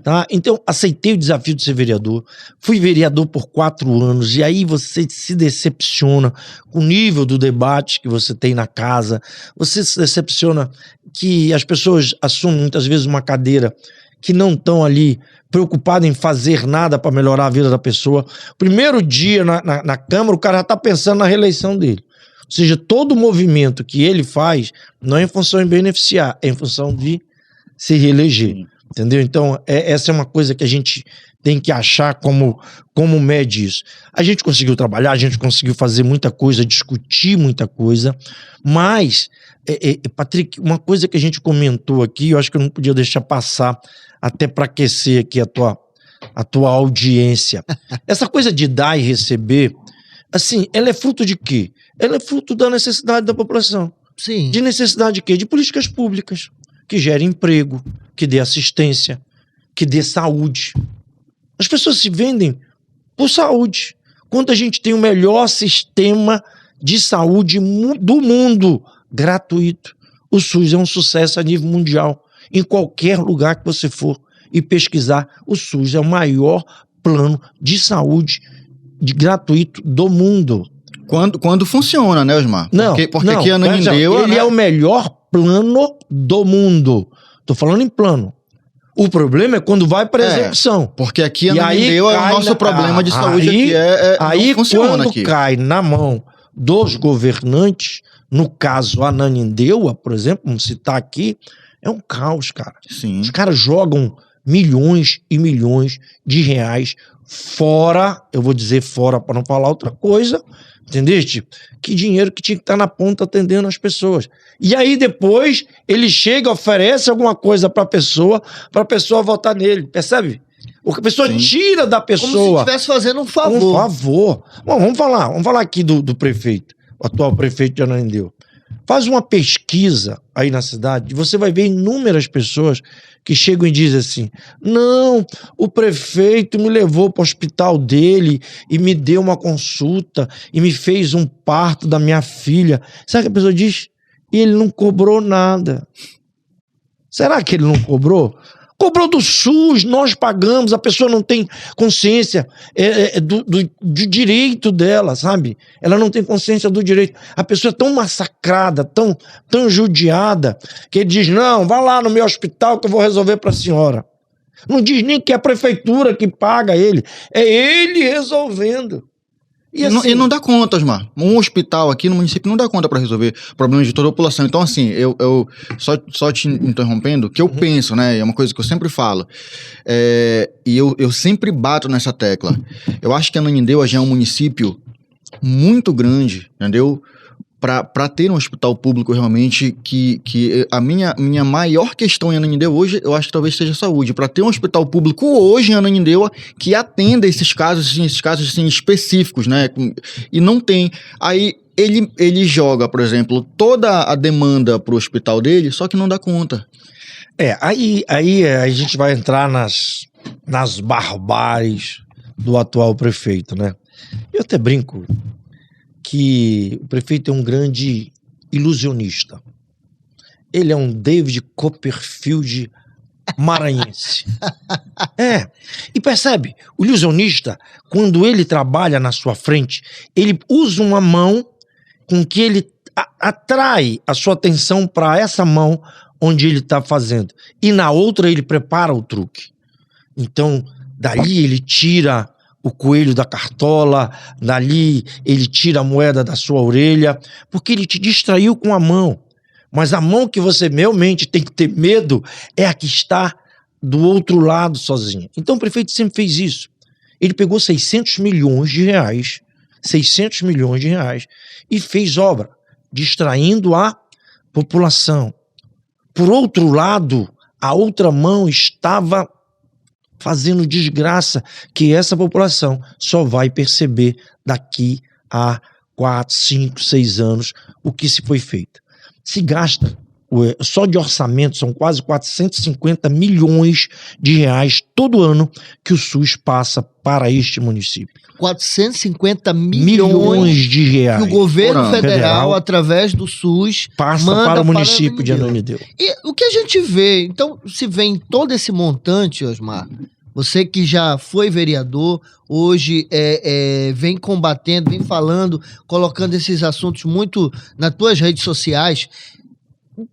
Tá? Então, aceitei o desafio de ser vereador, fui vereador por 4 anos, e aí você se decepciona com o nível do debate que você tem na casa, você se decepciona que as pessoas assumem muitas vezes uma cadeira que não estão ali preocupadas em fazer nada para melhorar a vida da pessoa. Primeiro dia na Câmara, o cara já está pensando na reeleição dele. Ou seja, todo o movimento que ele faz não é em função de beneficiar, é em função de se reeleger. Entendeu? Então, essa é uma coisa que a gente tem que achar como mede isso. A gente conseguiu trabalhar, a gente conseguiu fazer muita coisa, discutir muita coisa, mas, Patrick, uma coisa que a gente comentou aqui, eu acho que eu não podia deixar passar, até para aquecer aqui a tua audiência. Essa coisa de dar e receber, assim, ela é fruto de quê? Ela é fruto da necessidade da população. Sim. De necessidade de quê? De políticas públicas, que gerem emprego, que dê assistência, que dê saúde. As pessoas se vendem por saúde. Quando a gente tem o melhor sistema de saúde do mundo, gratuito. O SUS é um sucesso a nível mundial. Em qualquer lugar que você for e pesquisar, o SUS é o maior plano de saúde gratuito do mundo. Quando funciona, né, Osmar? Não, porque aqui a Ananindeua, ele é o melhor plano do mundo. Tô falando em plano. O problema é quando vai para execução. Porque aqui a Ananindeua é o nosso problema de saúde aqui. Aí não funciona quando aqui. cai na mão dos governantes, no caso a Ananindeua, por exemplo, vamos citar aqui, é um caos, cara. Sim. Os caras jogam milhões e milhões de reais fora, eu vou dizer fora para não falar outra coisa, entendeste? Que dinheiro que tinha que estar na ponta atendendo as pessoas. E aí depois ele chega, oferece alguma coisa para a pessoa votar nele, percebe? O que a pessoa tira da pessoa. Como se estivesse fazendo um favor. Um favor. Bom, vamos falar aqui do prefeito, o atual prefeito de Ananindeua. Faz uma pesquisa aí na cidade e você vai ver inúmeras pessoas que chegam e dizem assim, não, o prefeito me levou para o hospital dele e me deu uma consulta e me fez um parto da minha filha. Sabe o que a pessoa diz? E ele não cobrou nada. Será que ele não cobrou? Cobrou do SUS, nós pagamos, a pessoa não tem consciência do direito dela, sabe? Ela não tem consciência do direito. A pessoa é tão massacrada, tão judiada, que ele diz, não, vá lá no meu hospital que eu vou resolver para a senhora. Não diz nem que é a prefeitura que paga ele, é ele resolvendo. E não dá conta, Osmar. Um hospital aqui no município não dá conta para resolver problemas de toda a população. Então, assim, eu só te interrompendo, que eu penso, né? É uma coisa que eu sempre falo. E eu sempre bato nessa tecla. Eu acho que Ananindeua já é um município muito grande, entendeu? Para ter um hospital público realmente que a minha maior questão em Ananindeua hoje, eu acho que talvez seja a saúde. Para ter um hospital público hoje em Ananindeua que atenda esses casos assim, específicos, né? E não tem. Aí ele joga, por exemplo, toda a demanda para o hospital dele, só que não dá conta. Aí a gente vai entrar nas barbáries do atual prefeito, né? Eu até brinco que o prefeito é um grande ilusionista. Ele é um David Copperfield maranhense. E percebe, o ilusionista, quando ele trabalha na sua frente, ele usa uma mão com que ele atrai a sua atenção para essa mão onde ele está fazendo. E na outra ele prepara o truque. Então, dali ele tira o coelho da cartola, dali ele tira a moeda da sua orelha, porque ele te distraiu com a mão. Mas a mão que você realmente tem que ter medo é a que está do outro lado sozinha. Então o prefeito sempre fez isso. Ele pegou 600 milhões de reais e fez obra, distraindo a população. Por outro lado, a outra mão estava fazendo desgraça que essa população só vai perceber daqui a 4, 5, 6 anos o que se foi feito. Se gasta, só de orçamento, são quase 450 milhões de reais todo ano que o SUS passa para este município. 450 milhões de reais. Que o governo federal, através do SUS, passa para o município de Ananindeua. E o que a gente vê, então, se vê em todo esse montante, Osmar, você que já foi vereador, hoje vem combatendo, vem falando, colocando esses assuntos muito nas tuas redes sociais,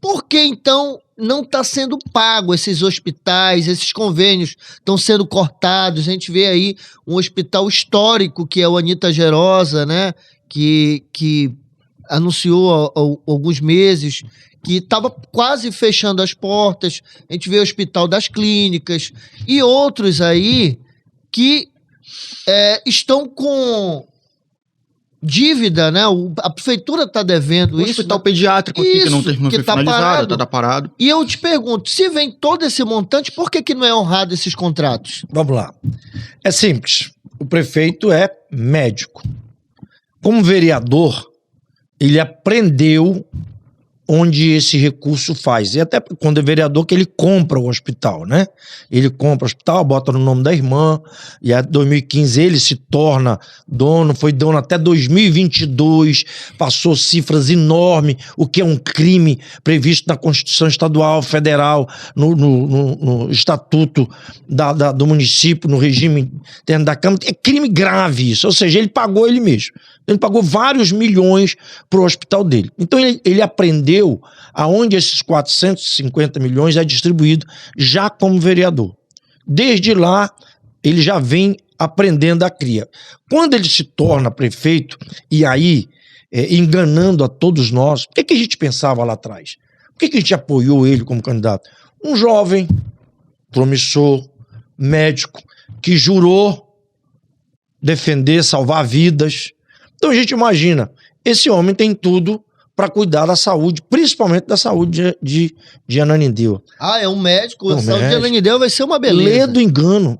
por que então não está sendo pago esses hospitais, esses convênios estão sendo cortados? A gente vê aí um hospital histórico que é o Anita Gerosa, né? Que anunciou há alguns meses que estava quase fechando as portas. A gente vê o Hospital das Clínicas e outros aí que estão com dívida, né? A prefeitura está devendo isso. O hospital pediátrico aqui, que não terminou, foi finalizado, está parado. E eu te pergunto, se vem todo esse montante, por que não é honrado esses contratos? Vamos lá. É simples. O prefeito é médico. Como vereador, ele aprendeu onde esse recurso faz. E até quando é vereador que ele compra o hospital, né? Ele compra o hospital, bota no nome da irmã, e em 2015 ele se torna dono, foi dono até 2022, passou cifras enormes, o que é um crime previsto na Constituição Estadual, Federal, no Estatuto do município, no regime interno da Câmara. É crime grave isso, ou seja, ele pagou ele mesmo. Ele pagou vários milhões para o hospital dele. Então ele aprendeu aonde esses 450 milhões é distribuído já como vereador. Desde lá, ele já vem aprendendo a cria. Quando ele se torna prefeito, e aí, enganando a todos nós, o que a gente pensava lá atrás? Por que a gente apoiou ele como candidato? Um jovem, promissor, médico, que jurou defender, salvar vidas. Então a gente imagina, esse homem tem tudo para cuidar da saúde, principalmente da saúde de Ananindeua. Ah, é um médico, a saúde de Ananindeua vai ser uma beleza. Lê do engano.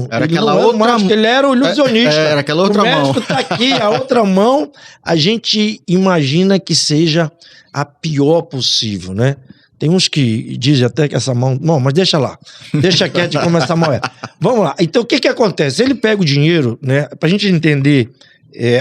Era aquela outra mão. Ele era o ilusionista. Era aquela outra mão. O médico tá aqui, a outra mão, a gente imagina que seja a pior possível, né? Tem uns que dizem até que essa mão... Não, mas deixa lá. Deixa quieto como essa mão é. Vamos lá. Então, o que acontece? Ele pega o dinheiro, né? Pra gente entender,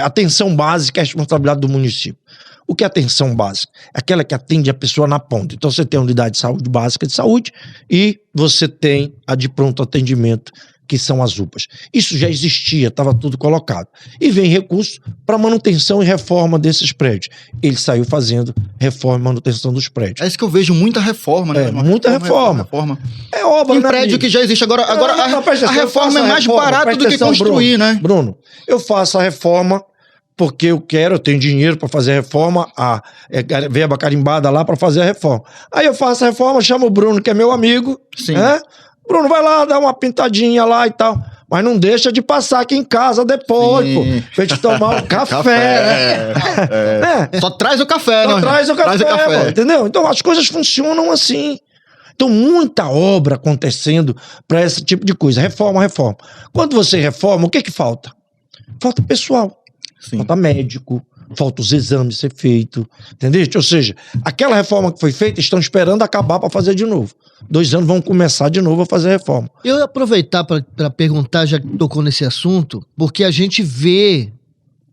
atenção básica é a responsabilidade do município. O que é atenção básica? É aquela que atende a pessoa na ponta. Então, você tem a unidade de saúde básica de saúde e você tem a de pronto atendimento, que são as UPAs. Isso já existia, estava tudo colocado. E vem recurso para manutenção e reforma desses prédios. Ele saiu fazendo reforma e manutenção dos prédios. É isso que eu vejo, muita reforma, né? Muita reforma. É obra, em né, prédio amigo? que já existe. Agora a reforma é mais barata do que construir, né? Bruno, eu faço a reforma porque eu tenho dinheiro para fazer a reforma, a verba carimbada lá para fazer a reforma. Aí eu faço a reforma, chamo o Bruno, que é meu amigo. Sim. Bruno, vai lá, dá uma pintadinha lá e tal. Mas não deixa de passar aqui em casa depois, Sim. pô. Pra gente tomar um café, né? Só traz o café, né? Traz o café, pô, entendeu? Então as coisas funcionam assim. Então, muita obra acontecendo para esse tipo de coisa. Reforma. Quando você reforma, o que falta? Falta pessoal. Sim. Falta médico, falta os exames ser feitos, entendeu? Ou seja, aquela reforma que foi feita, estão esperando acabar para fazer de novo. 2 anos vão começar de novo a fazer a reforma. Eu ia aproveitar para perguntar, já que tocou nesse assunto, porque a gente vê,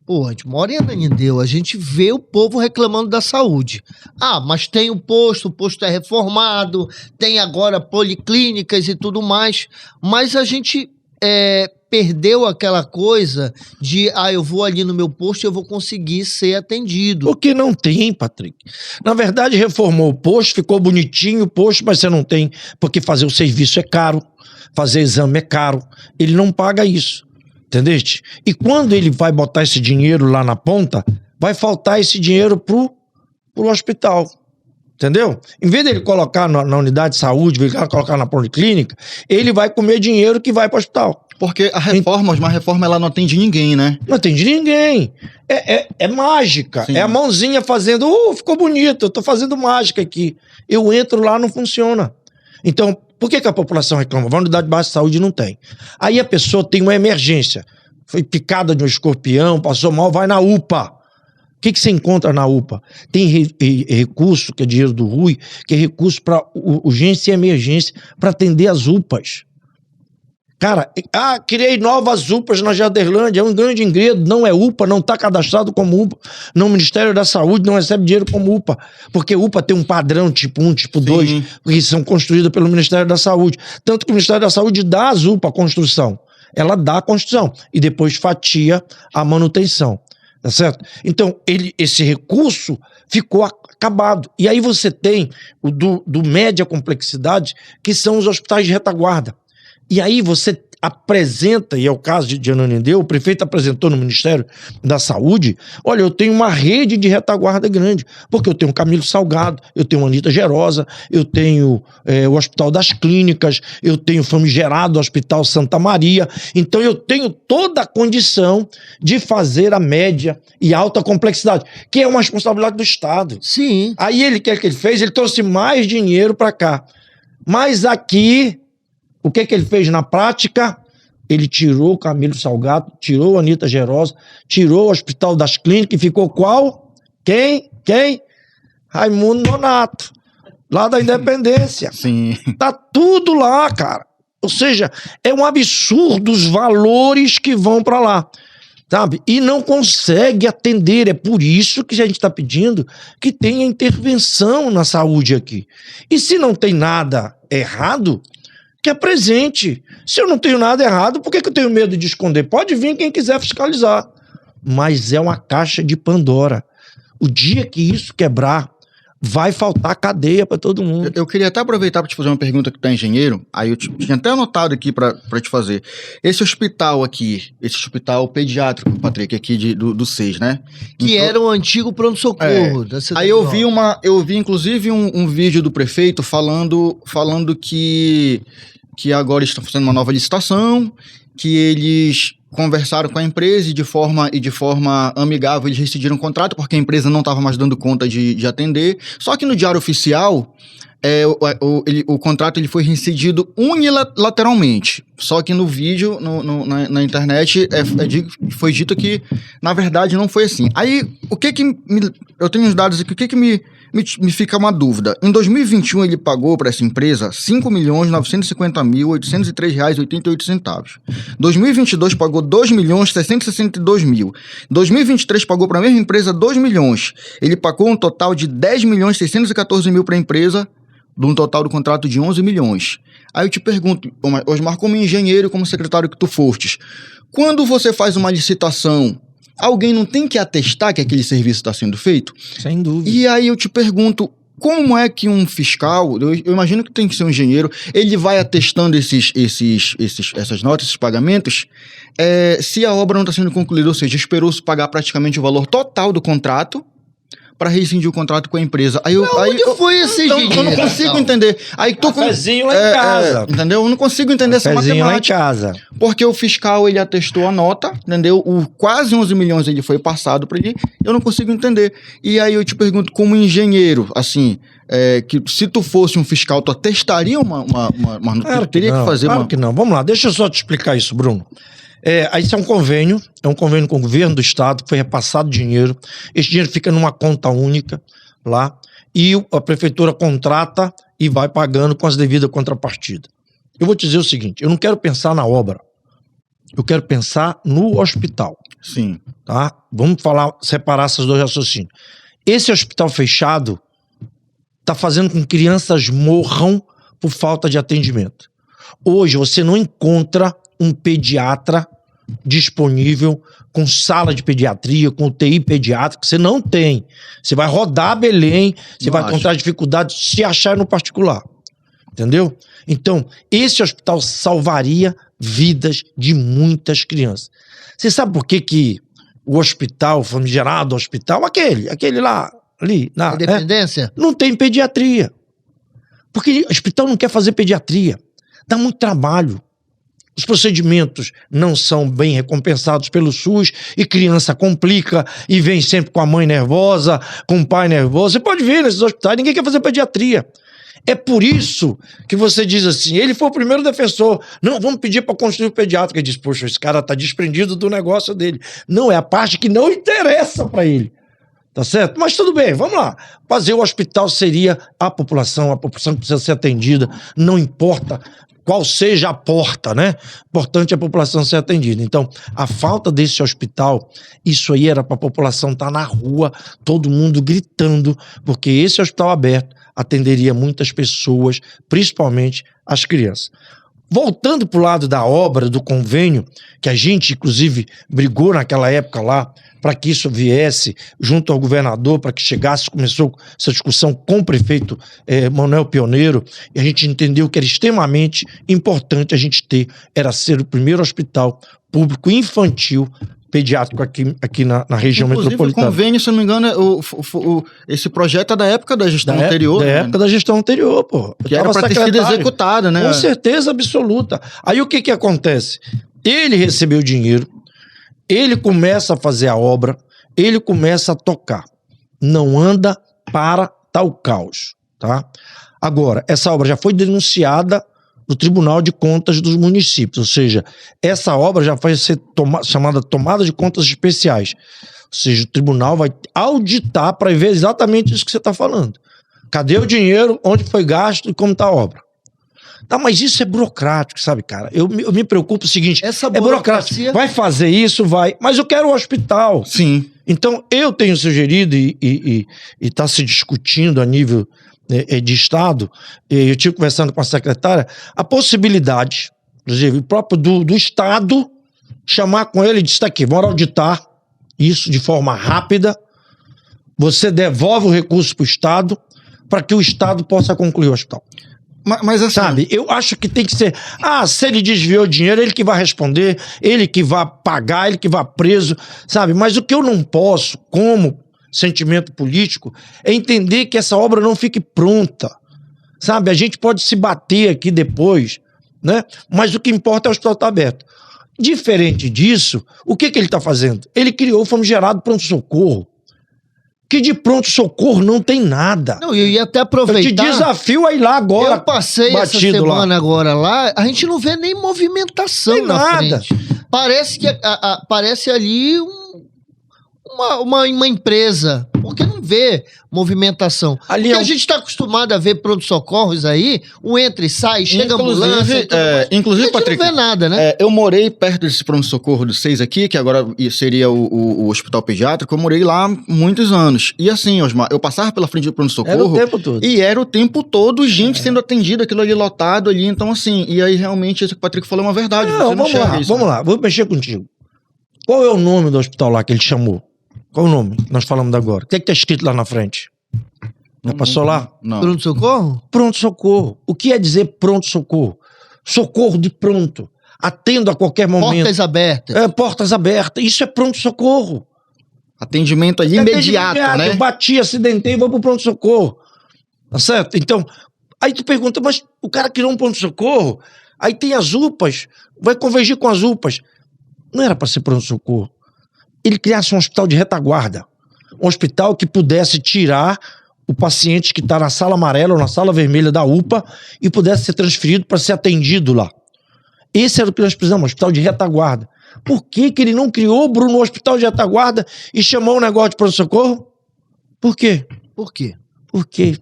a gente mora em Ananindeua, a gente vê o povo reclamando da saúde. Mas tem o posto é reformado, tem agora policlínicas e tudo mais, mas a gente perdeu aquela coisa de, eu vou ali no meu posto e eu vou conseguir ser atendido. Porque não tem, Patrick. Na verdade, reformou o posto, ficou bonitinho o posto, mas você não tem, porque fazer o serviço é caro, fazer exame é caro, ele não paga isso, entendeste? E quando ele vai botar esse dinheiro lá na ponta, vai faltar esse dinheiro pro hospital. Entendeu? Em vez dele colocar na unidade de saúde, colocar na policlínica, ele vai comer dinheiro que vai para o hospital. Porque a reforma, uma reforma, ela não atende ninguém, né? Não atende ninguém. É mágica. Sim. É a mãozinha fazendo, ficou bonito, eu tô fazendo mágica aqui. Eu entro lá, não funciona. Então, por que a população reclama? Vai na unidade básica de saúde e não tem. Aí a pessoa tem uma emergência. Foi picada de um escorpião, passou mal, vai na UPA. O que você encontra na UPA? Tem recurso, que é dinheiro do RUI, que é recurso para urgência e emergência, para atender as UPAs. Cara, criei novas UPAs na Jarderlândia, é um grande engredo, não é UPA, não está cadastrado como UPA, no Ministério da Saúde não recebe dinheiro como UPA, porque UPA tem um padrão tipo 1, tipo 2, que são construídos pelo Ministério da Saúde. Tanto que o Ministério da Saúde dá as UPA a construção, ela dá a construção e depois fatia a manutenção. Tá certo? Então, esse recurso ficou acabado. E aí você tem o do média complexidade, que são os hospitais de retaguarda. E aí você apresenta, e é o caso de Ananindeua, o prefeito apresentou no Ministério da Saúde, olha, eu tenho uma rede de retaguarda grande, porque eu tenho o Camilo Salgado, eu tenho a Anita Gerosa, eu tenho o Hospital das Clínicas, eu tenho o famigerado Hospital Santa Maria, então eu tenho toda a condição de fazer a média e alta complexidade, que é uma responsabilidade do Estado. Sim. Aí ele, que ele fez? Ele trouxe mais dinheiro para cá. Mas aqui, o que ele fez na prática? Ele tirou o Camilo Salgado, tirou a Anita Gerosa, tirou o Hospital das Clínicas e ficou qual? Quem? Raimundo Nonato, lá da Independência. Sim. Tá tudo lá, cara. Ou seja, é um absurdo os valores que vão para lá, sabe? E não consegue atender. É por isso que a gente está pedindo que tenha intervenção na saúde aqui. E se não tem nada errado, que apresente. Se eu não tenho nada errado, por que eu tenho medo de esconder? Pode vir quem quiser fiscalizar. Mas é uma caixa de Pandora. O dia que isso quebrar, vai faltar cadeia para todo mundo. Eu queria até aproveitar para te fazer uma pergunta que tu é engenheiro, aí eu tinha até anotado aqui para te fazer. Esse hospital aqui, esse hospital pediátrico, Patrick, aqui do SES, né? Que então, era o antigo pronto-socorro da cidade. Aí eu vi inclusive um vídeo do prefeito falando que agora estão fazendo uma nova licitação, que eles conversaram com a empresa e de forma amigável eles rescindiram o contrato porque a empresa não estava mais dando conta de atender. Só que no Diário Oficial o contrato ele foi rescindido unilateralmente. Só que no vídeo, na internet, foi dito que, na verdade, não foi assim. Aí, eu tenho uns dados aqui, o que me fica uma dúvida. Em 2021, ele pagou para essa empresa R$ 5.950.803,88. 2022 pagou R$ 2.662.000. 2023 pagou para a mesma empresa R$ 2 milhões. Ele pagou um total de R$ 10.614.000 para a empresa de um total do contrato de 11 milhões. Aí eu te pergunto, Osmar, como engenheiro, como secretário que tu fostes, quando você faz uma licitação, alguém não tem que atestar que aquele serviço está sendo feito? Sem dúvida. E aí eu te pergunto, como é que um fiscal, eu imagino que tem que ser um engenheiro, ele vai atestando essas notas, esses pagamentos, se a obra não está sendo concluída, ou seja, esperou-se pagar praticamente o valor total do contrato para rescindir o contrato com a empresa. Onde foi esse engenheiro? Eu não consigo entender. Aí tô com Cafezinho lá em casa. Entendeu? Eu não consigo entender essa Cafezinho matemática. lá em casa. Porque o fiscal, ele atestou a nota, entendeu? O quase 11 milhões ele foi passado para ele, eu não consigo entender. E aí eu te pergunto, como engenheiro, assim, que se tu fosse um fiscal, tu atestaria uma Claro que teria não, que fazer claro uma... que não. Vamos lá, deixa eu só te explicar isso, Bruno. Isso é um convênio com o governo do estado, foi repassado dinheiro, esse dinheiro fica numa conta única lá, e a prefeitura contrata e vai pagando com as devidas contrapartidas. Eu vou te dizer o seguinte, eu não quero pensar na obra, eu quero pensar no hospital. Sim. Tá? Vamos separar esses dois raciocínios. Esse hospital fechado está fazendo com que crianças morram por falta de atendimento. Hoje você não encontra um pediatra disponível com sala de pediatria, com UTI pediátrica, você não tem. Você vai rodar Belém, você vai encontrar dificuldade se achar no particular. Entendeu? Então, esse hospital salvaria vidas de muitas crianças. Você sabe por que o hospital, famigerado hospital, aquele lá, ali, na Independência? Não tem pediatria. Porque o hospital não quer fazer pediatria. Dá muito trabalho. Os procedimentos não são bem recompensados pelo SUS e criança complica e vem sempre com a mãe nervosa, com o pai nervoso. Você pode ver nesses hospitais, ninguém quer fazer pediatria. É por isso que você diz assim, ele foi o primeiro defensor. Não, vamos pedir para construir o pediátrico. Ele diz, poxa, esse cara está desprendido do negócio dele. Não, é a parte que não interessa para ele. Tá certo? Mas tudo bem, vamos lá. Fazer o hospital seria a população precisa ser atendida, não importa qual seja a porta, né? Importante é a população ser atendida. Então, a falta desse hospital, isso aí era para a população estar na rua, todo mundo gritando, porque esse hospital aberto atenderia muitas pessoas, principalmente as crianças. Voltando para o lado da obra, do convênio, que a gente, inclusive, brigou naquela época lá, para que isso viesse junto ao governador, para que chegasse, começou essa discussão com o prefeito Manuel Pioneiro, e a gente entendeu que era extremamente importante a gente era ser o primeiro hospital público infantil pediátrico aqui na região metropolitana. O convênio, se não me engano, esse projeto é da época da gestão anterior. Da época da gestão anterior, pô. Que era para ter sido executada, né? Com certeza absoluta. Aí o que acontece? Ele recebeu dinheiro, ele começa a fazer a obra, ele começa a tocar. Não anda para tal caos, tá? Agora, essa obra já foi denunciada no Tribunal de Contas dos Municípios, ou seja, essa obra já vai ser chamada tomada de contas especiais, ou seja, o tribunal vai auditar para ver exatamente isso que você está falando. Cadê o dinheiro, onde foi gasto e como está a obra? Tá, mas isso é burocrático, sabe, cara? Eu me preocupo o seguinte, essa burocracia... Vai fazer isso, vai, mas eu quero o hospital. Sim. Então, eu tenho sugerido e está se discutindo a nível de Estado, eu tive conversando com a secretária, a possibilidade, inclusive, próprio do Estado, chamar com ele e dizer, tá aqui, vamos auditar isso de forma rápida, você devolve o recurso para o Estado, para que o Estado possa concluir o hospital. Mas assim... Sabe, eu acho que tem que ser, se ele desviou dinheiro, ele que vai responder, ele que vai pagar, ele que vai preso, sabe, mas o que eu não posso, como sentimento político, é entender que essa obra não fique pronta, sabe, a gente pode se bater aqui depois, né, mas o que importa é o hospital estar aberto. Diferente disso, o que ele está fazendo? Ele criou o famigerado pronto-socorro, que de pronto-socorro não tem nada. Não, eu ia até aproveitar... Eu te desafio a ir lá agora. Eu passei essa semana agora lá, a gente não vê nem movimentação na frente. Parece que parece ali uma empresa? Por que não vê movimentação? Ali Porque é um- a gente está acostumado a ver pronto-socorros aí, um entra e sai, chega a ambulância. e tudo mais. Inclusive, A gente Patrick, não vê nada, né? eu morei perto desse pronto-socorro do 6 aqui, que agora seria o hospital pediátrico. Eu morei lá há muitos anos. E assim, Osmar, eu passava pela frente do Era o pronto-socorro tempo todo. e era o tempo todo gente sendo atendida, aquilo ali lotado ali. Então, assim, e aí realmente isso que o Patrick falou é uma verdade. Não, você não enxerga isso, vamos né? lá, vou mexer contigo. Qual é o nome do hospital lá que ele chamou? Qual o nome que nós falamos agora? O que é que tá escrito lá na frente? Já passou lá? Não. Pronto-socorro? Pronto-socorro. O que é dizer pronto-socorro? Socorro de pronto. Atendo a qualquer momento. Portas abertas. Portas abertas. Isso é pronto-socorro. Atendimento ali imediato, né? Eu bati, acidentei, vou pro pronto-socorro. Tá certo? Então, aí tu pergunta, mas o cara criou um pronto-socorro, aí tem as UPAs, vai convergir com as UPAs. Não era para ser pronto-socorro. Ele criasse um hospital de retaguarda. Um hospital que pudesse tirar o paciente que está na sala amarela ou na sala vermelha da UPA e pudesse ser transferido para ser atendido lá. Esse era o que nós precisamos, um hospital de retaguarda. Por que ele não criou, Bruno, um hospital de retaguarda e chamou um negócio de pronto-socorro? Por quê? Por quê? Por quê?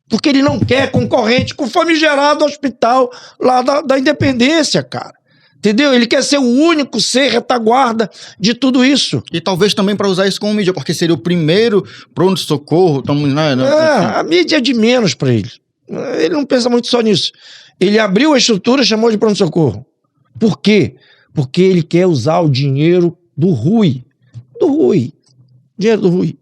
Porque ele não quer concorrente com o famigerado hospital lá da Independência, cara. Entendeu? Ele quer ser o único ser retaguarda de tudo isso. E talvez também para usar isso como mídia, porque seria o primeiro pronto-socorro. A mídia é de menos para ele. Ele não pensa muito só nisso. Ele abriu a estrutura e chamou de pronto-socorro. Por quê? Porque ele quer usar o dinheiro do RUI. Do RUI. Dinheiro do RUI.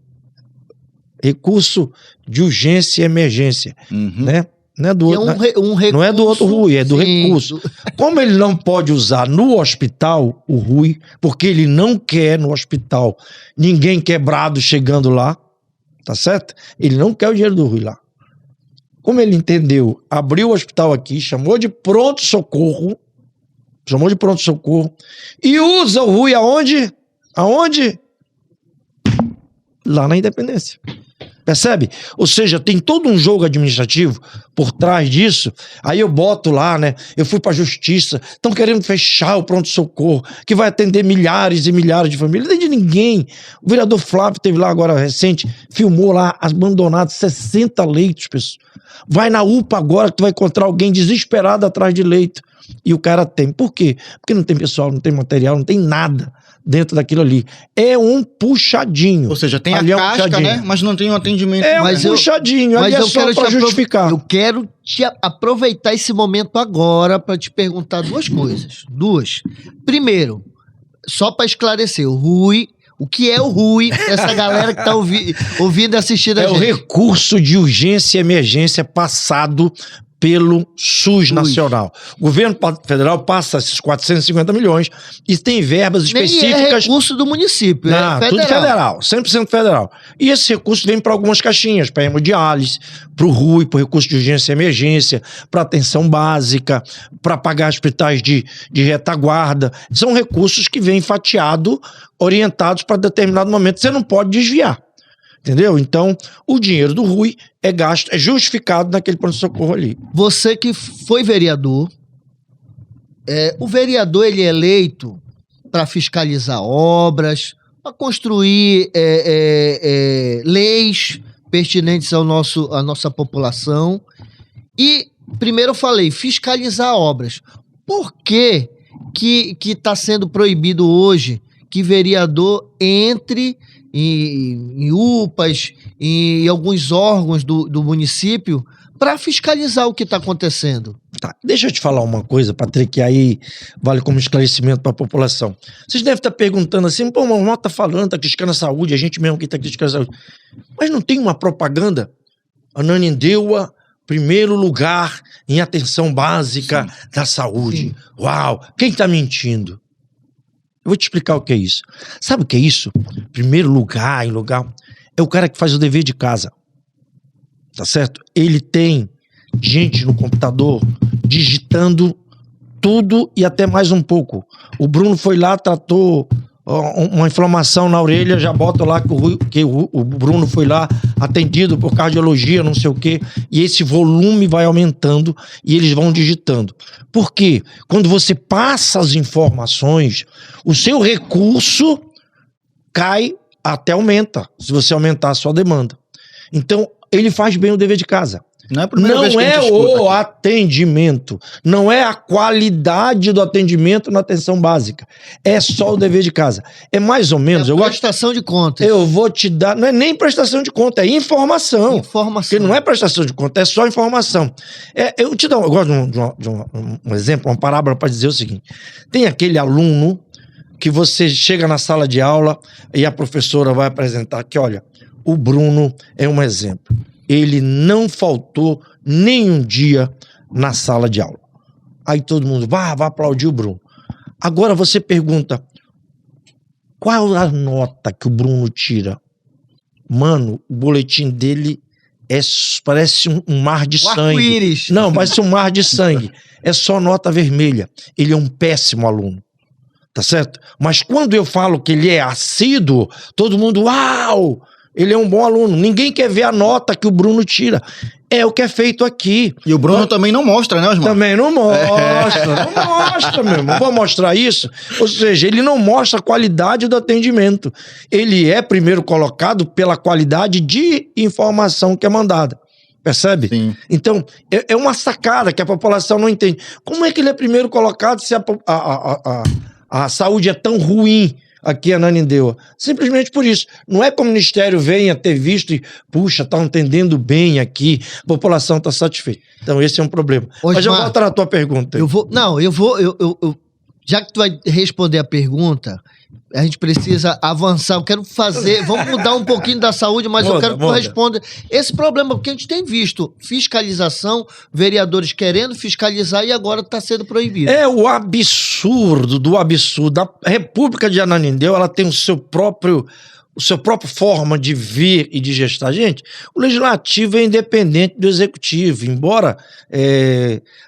Recurso de urgência e emergência. Né? Não é do Que outro, recurso, não é do outro RUI, é do sim, recurso. Como ele não pode usar no hospital o RUI, porque ele não quer no hospital ninguém quebrado chegando lá, tá certo? Ele não quer o dinheiro do RUI lá. Como ele entendeu, abriu o hospital aqui, chamou de pronto-socorro, e usa o RUI aonde? Aonde? Lá na Independência. Percebe? Ou seja, tem todo um jogo administrativo por trás disso. Aí eu boto lá, né? Eu fui pra justiça, estão querendo fechar o pronto-socorro, que vai atender milhares e milhares de famílias. Não tem de ninguém. O vereador Flávio teve lá agora recente, filmou lá, abandonado 60 leitos, pessoal. Vai na UPA agora que tu vai encontrar alguém desesperado atrás de leito. E o cara tem. Por quê? Porque não tem pessoal, não tem material, não tem nada dentro daquilo ali. É um puxadinho. Ou seja, tem ali a casca, né? Mas não tem um atendimento. É Mas um puxadinho. Ali é só pra justificar. Eu quero aproveitar esse momento agora para te perguntar duas coisas. Primeiro, só para esclarecer, o RUI... O que é o RUI? Essa galera que tá ouvindo e assistindo a gente. É o recurso de urgência e emergência passado pelo SUS nacional. O governo federal passa esses 450 milhões e tem verbas específicas. Nem é recurso do município, não, é tudo federal, 100% federal. E esse recurso vem para algumas caixinhas, para hemodiálise, para o RUI, para o recurso de urgência e emergência, para atenção básica, para pagar hospitais de retaguarda. São recursos que vêm fatiados, orientados para determinado momento. Você não pode desviar. Entendeu? Então, o dinheiro do RUI é gasto, é justificado naquele pronto-socorro ali. Você que foi vereador, o vereador ele é eleito para fiscalizar obras, para construir leis pertinentes à nossa população. E, primeiro eu falei, fiscalizar obras. Por que está sendo proibido hoje que vereador entre em UPAs, em alguns órgãos do município, para fiscalizar o que está acontecendo? Tá, deixa eu te falar uma coisa, Patrick, que aí vale como esclarecimento para a população. Vocês devem estar perguntando assim, pô, o Manuel está falando, está criticando a saúde, a gente mesmo que está criticando a saúde. Mas não tem uma propaganda? Ananindeua, primeiro lugar em atenção básica da saúde. Sim. Uau, quem está mentindo? Eu vou te explicar o que é isso. Sabe o que é isso? Primeiro lugar, é o cara que faz o dever de casa. Tá certo? Ele tem gente no computador digitando tudo e até mais um pouco. O Bruno foi lá, tratou uma inflamação na orelha, já bota lá que o Bruno foi lá atendido por cardiologia, não sei o quê, e esse volume vai aumentando e eles vão digitando. Por quê? Quando você passa as informações, o seu recurso cai, até aumenta, se você aumentar a sua demanda. Então, ele faz bem o dever de casa. Não é a primeira vez que a Não é gente escuta o aqui. atendimento, não é a qualidade do atendimento na atenção básica. É só o dever de casa. É mais ou menos, É eu gosto. prestação de contas. Eu vou te dar, não é nem prestação de conta, é informação. Informação. Porque não é prestação de conta, é só informação. Eu te dou, eu gosto de um exemplo, uma parábola para dizer o seguinte: tem aquele aluno que você chega na sala de aula e a professora vai apresentar que, olha, o Bruno é um exemplo. Ele não faltou nenhum dia na sala de aula. Aí todo mundo vai aplaudir o Bruno. Agora você pergunta, qual a nota que o Bruno tira? Mano, o boletim dele parece um mar de sangue. Arco-íris. Não, parece um mar de sangue. É só nota vermelha. Ele é um péssimo aluno. Tá certo? Mas quando eu falo que ele é assíduo, todo mundo, uau! Ele é um bom aluno. Ninguém quer ver a nota que o Bruno tira. É o que é feito aqui. E o Bruno também não mostra, né, Osmar? Também não mostra. Não mostra, meu irmão. Vou mostrar isso? Ou seja, ele não mostra a qualidade do atendimento. Ele é primeiro colocado pela qualidade de informação que é mandada. Percebe? Sim. Então, é uma sacada que a população não entende. Como é que ele é primeiro colocado se a saúde é tão ruim aqui em Ananindeua? Simplesmente por isso. Não é que o Ministério venha ter visto e, puxa, tá entendendo bem aqui, a população está satisfeita. Então esse é um problema. Osmar, mas eu volto na tua pergunta. Já que tu vai responder a pergunta, a gente precisa avançar. Eu quero fazer, vamos mudar um pouquinho da saúde, mas eu quero que tu responda esse problema, porque a gente tem visto fiscalização, vereadores querendo fiscalizar e agora está sendo proibido. É o absurdo do absurdo. A República de Ananindeua, ela tem o seu própria forma de ver e de gestar. Gente, o legislativo é independente do executivo, embora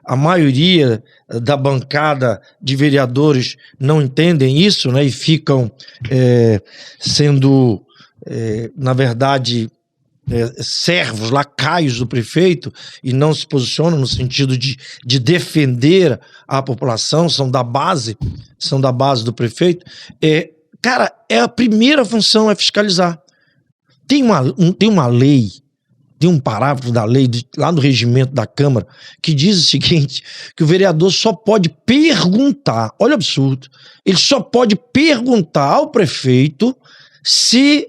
a maioria da bancada de vereadores não entendem isso, né, e ficam sendo, na verdade, servos, lacaios do prefeito, e não se posicionam no sentido de defender a população, são da base do prefeito. Cara, a primeira função é fiscalizar. Tem uma lei, tem um parágrafo da lei, lá no regimento da Câmara, que diz o seguinte, que o vereador só pode perguntar, olha o absurdo, ele só pode perguntar ao prefeito se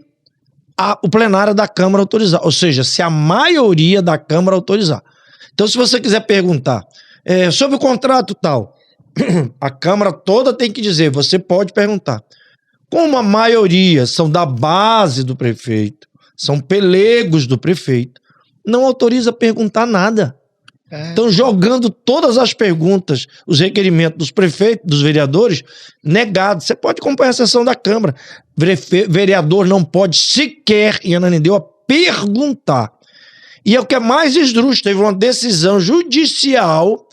o plenário da Câmara autorizar, ou seja, se a maioria da Câmara autorizar. Então, se você quiser perguntar sobre o contrato tal, a Câmara toda tem que dizer, você pode perguntar. Como a maioria são da base do prefeito, são pelegos do prefeito, não autoriza perguntar nada. Estão jogando todas as perguntas, os requerimentos dos prefeitos, dos vereadores, negados. Você pode acompanhar a sessão da Câmara. Vereador não pode sequer, em Ananindeua, perguntar. E é o que é mais esdrúxulo. Teve uma decisão judicial,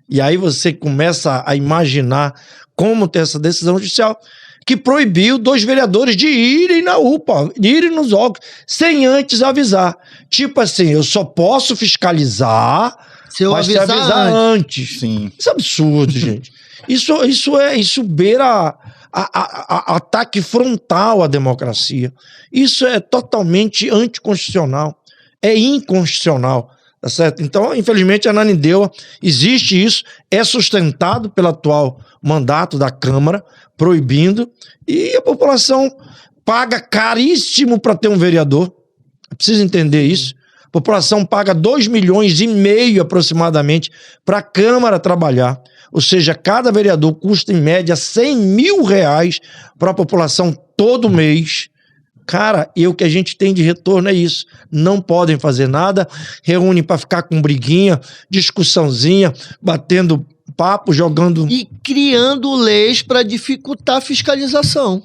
e aí você começa a imaginar como ter essa decisão judicial, que proibiu 2 vereadores de irem na UPA, de irem nos órgãos, sem antes avisar. Tipo assim, eu só posso fiscalizar se eu avisar antes. Sim. Isso é absurdo, gente. Isso beira ataque frontal à democracia. Isso é totalmente anticonstitucional. É inconstitucional. Tá certo? Então, infelizmente, a Ananindeua existe isso, é sustentado pelo atual mandato da Câmara, proibindo, e a população paga caríssimo para ter um vereador. É preciso entender isso. A população paga 2,5 milhões aproximadamente para a Câmara trabalhar. Ou seja, cada vereador custa em média R$100 mil para a população todo mês. Cara, e o que a gente tem de retorno é isso. Não podem fazer nada, reúnem para ficar com briguinha, discussãozinha, batendo papo, jogando... E criando leis para dificultar a fiscalização.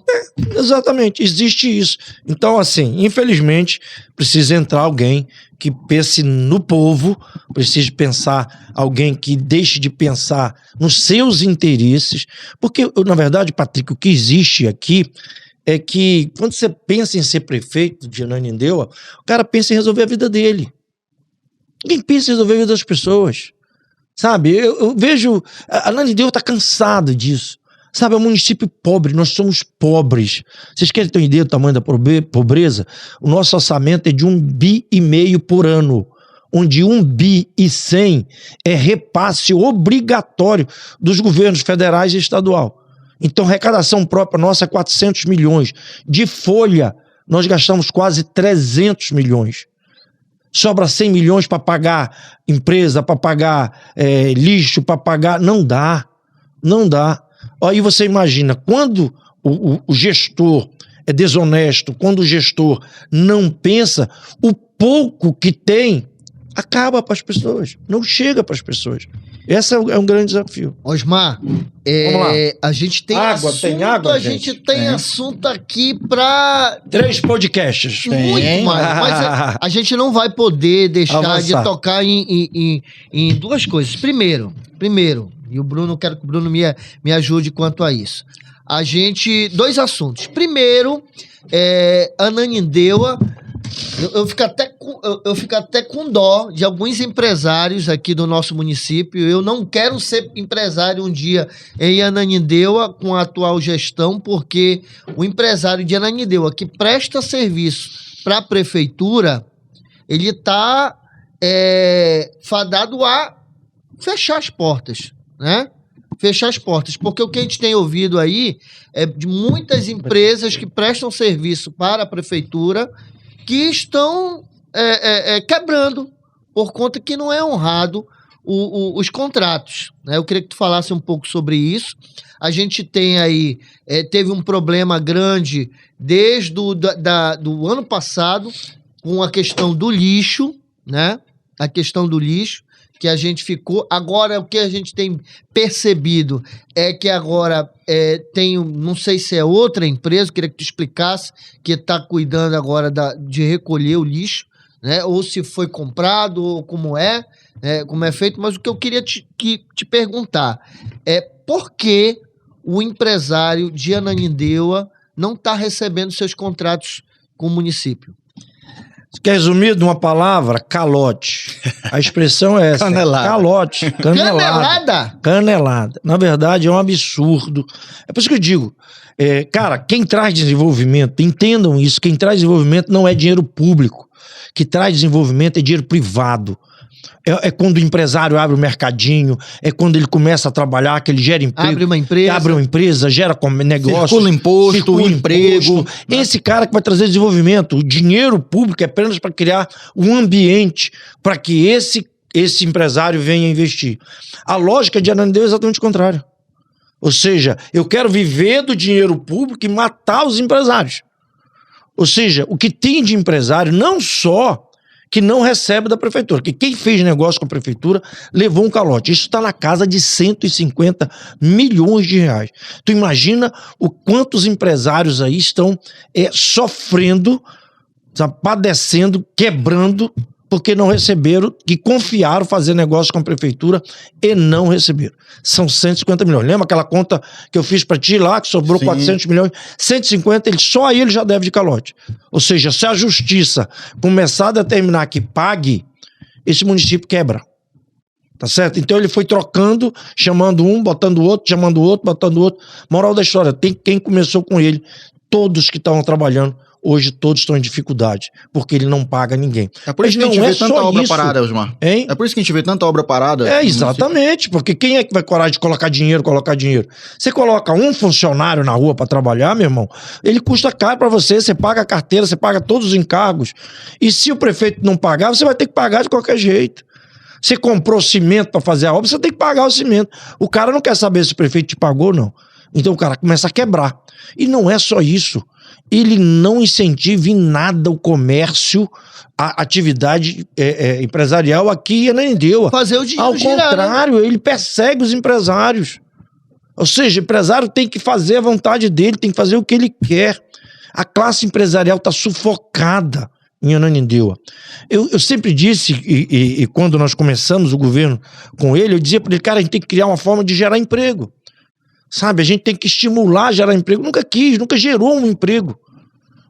Exatamente, existe isso. Então, assim, infelizmente, precisa entrar alguém que pense no povo, precisa pensar alguém que deixe de pensar nos seus interesses, porque, na verdade, Patrick, o que existe aqui é que quando você pensa em ser prefeito de Ananindeua, o cara pensa em resolver a vida dele. Ninguém pensa em resolver a vida das pessoas. Sabe? Eu vejo... A Ananindeua está cansado disso. Sabe, é um município pobre, nós somos pobres. Vocês querem ter uma ideia do tamanho da pobreza? O nosso orçamento é de 1,5 bi por ano, onde 1,1 bi é repasse obrigatório dos governos federais e estadual. Então, arrecadação própria nossa é 400 milhões. De folha, nós gastamos quase 300 milhões. Sobra 100 milhões para pagar empresa, para pagar lixo, para pagar... Não dá. Aí você imagina, quando o gestor é desonesto, quando o gestor não pensa, o pouco que tem acaba para as pessoas, não chega para as pessoas. Esse é um grande desafio. Osmar, a gente tem água, assunto, tem água, a gente tem assunto aqui para 3 podcasts. Muito mais, mas a gente não vai poder deixar de tocar em 2 coisas. Primeiro, e o Bruno, quero que o Bruno me ajude quanto a isso. 2 assuntos. Primeiro, Ananindeua. Eu fico até com dó de alguns empresários aqui do nosso município. Eu não quero ser empresário um dia em Ananindeua com a atual gestão, porque o empresário de Ananindeua que presta serviço para a prefeitura, ele está fadado a fechar as portas, né? Fechar as portas, porque o que a gente tem ouvido aí é de muitas empresas que prestam serviço para a prefeitura que estão quebrando por conta que não é honrado os contratos, né? Eu queria que tu falasse um pouco sobre isso. A gente tem aí, teve um problema grande desde do ano passado com a questão do lixo, né? A questão do lixo, que a gente ficou... Agora, o que a gente tem percebido é que agora tem, não sei se é outra empresa, queria que tu explicasse, que está cuidando agora de recolher o lixo, né? Ou se foi comprado, ou como é feito. Mas o que eu queria te perguntar é por que o empresário de Ananindeua não está recebendo seus contratos com o município? Você quer resumir de uma palavra? Calote. A expressão é essa. Canelada. Calote. Canelada. Na verdade, é um absurdo. É por isso que eu digo, cara, quem traz desenvolvimento, entendam isso, quem traz desenvolvimento não é dinheiro público. Que traz desenvolvimento é dinheiro privado. É quando o empresário abre o mercadinho, é quando ele começa a trabalhar, que ele gera emprego. Abre uma empresa, gera negócio. Circula imposto, emprego. Esse cara que vai trazer desenvolvimento. O dinheiro público é apenas para criar um ambiente para que esse empresário venha investir. A lógica de Ananindeua é exatamente o contrário. Ou seja, eu quero viver do dinheiro público e matar os empresários. Ou seja, o que tem de empresário, não só que não recebe da prefeitura, que quem fez negócio com a prefeitura levou um calote. Isso está na casa de 150 milhões de reais. Tu imagina o quantos empresários aí estão sofrendo, sabe, padecendo, quebrando, porque não receberam, que confiaram fazer negócio com a prefeitura e não receberam. São 150 milhões. Lembra aquela conta que eu fiz para ti lá, que sobrou 400 milhões? 150, só aí ele já deve de calote. Ou seja, se a justiça começar a determinar que pague, esse município quebra. Tá certo? Então ele foi trocando, chamando um, botando o outro, chamando o outro, botando o outro. Moral da história, tem quem começou com ele, todos que estavam trabalhando, hoje todos estão em dificuldade, porque ele não paga ninguém. É por isso que a gente vê tanta obra parada, Osmar. Hein? É por isso que a gente vê tanta obra parada. Exatamente, porque quem é que vai coragem de colocar dinheiro? Você coloca um funcionário na rua para trabalhar, meu irmão, ele custa caro para você paga a carteira, você paga todos os encargos. E se o prefeito não pagar, você vai ter que pagar de qualquer jeito. Você comprou cimento para fazer a obra, você tem que pagar o cimento. O cara não quer saber se o prefeito te pagou ou não. Então o cara começa a quebrar. E não é só isso. Ele não incentiva em nada o comércio, a atividade empresarial aqui em Ananindeua. Fazer o dinheiro Ao girar, contrário, ele persegue os empresários. Ou seja, o empresário tem que fazer a vontade dele, tem que fazer o que ele quer. A classe empresarial está sufocada em Ananindeua. Eu sempre disse, e quando nós começamos o governo com ele, eu dizia para ele, cara, a gente tem que criar uma forma de gerar emprego. Sabe, a gente tem que estimular a gerar emprego. Nunca gerou um emprego.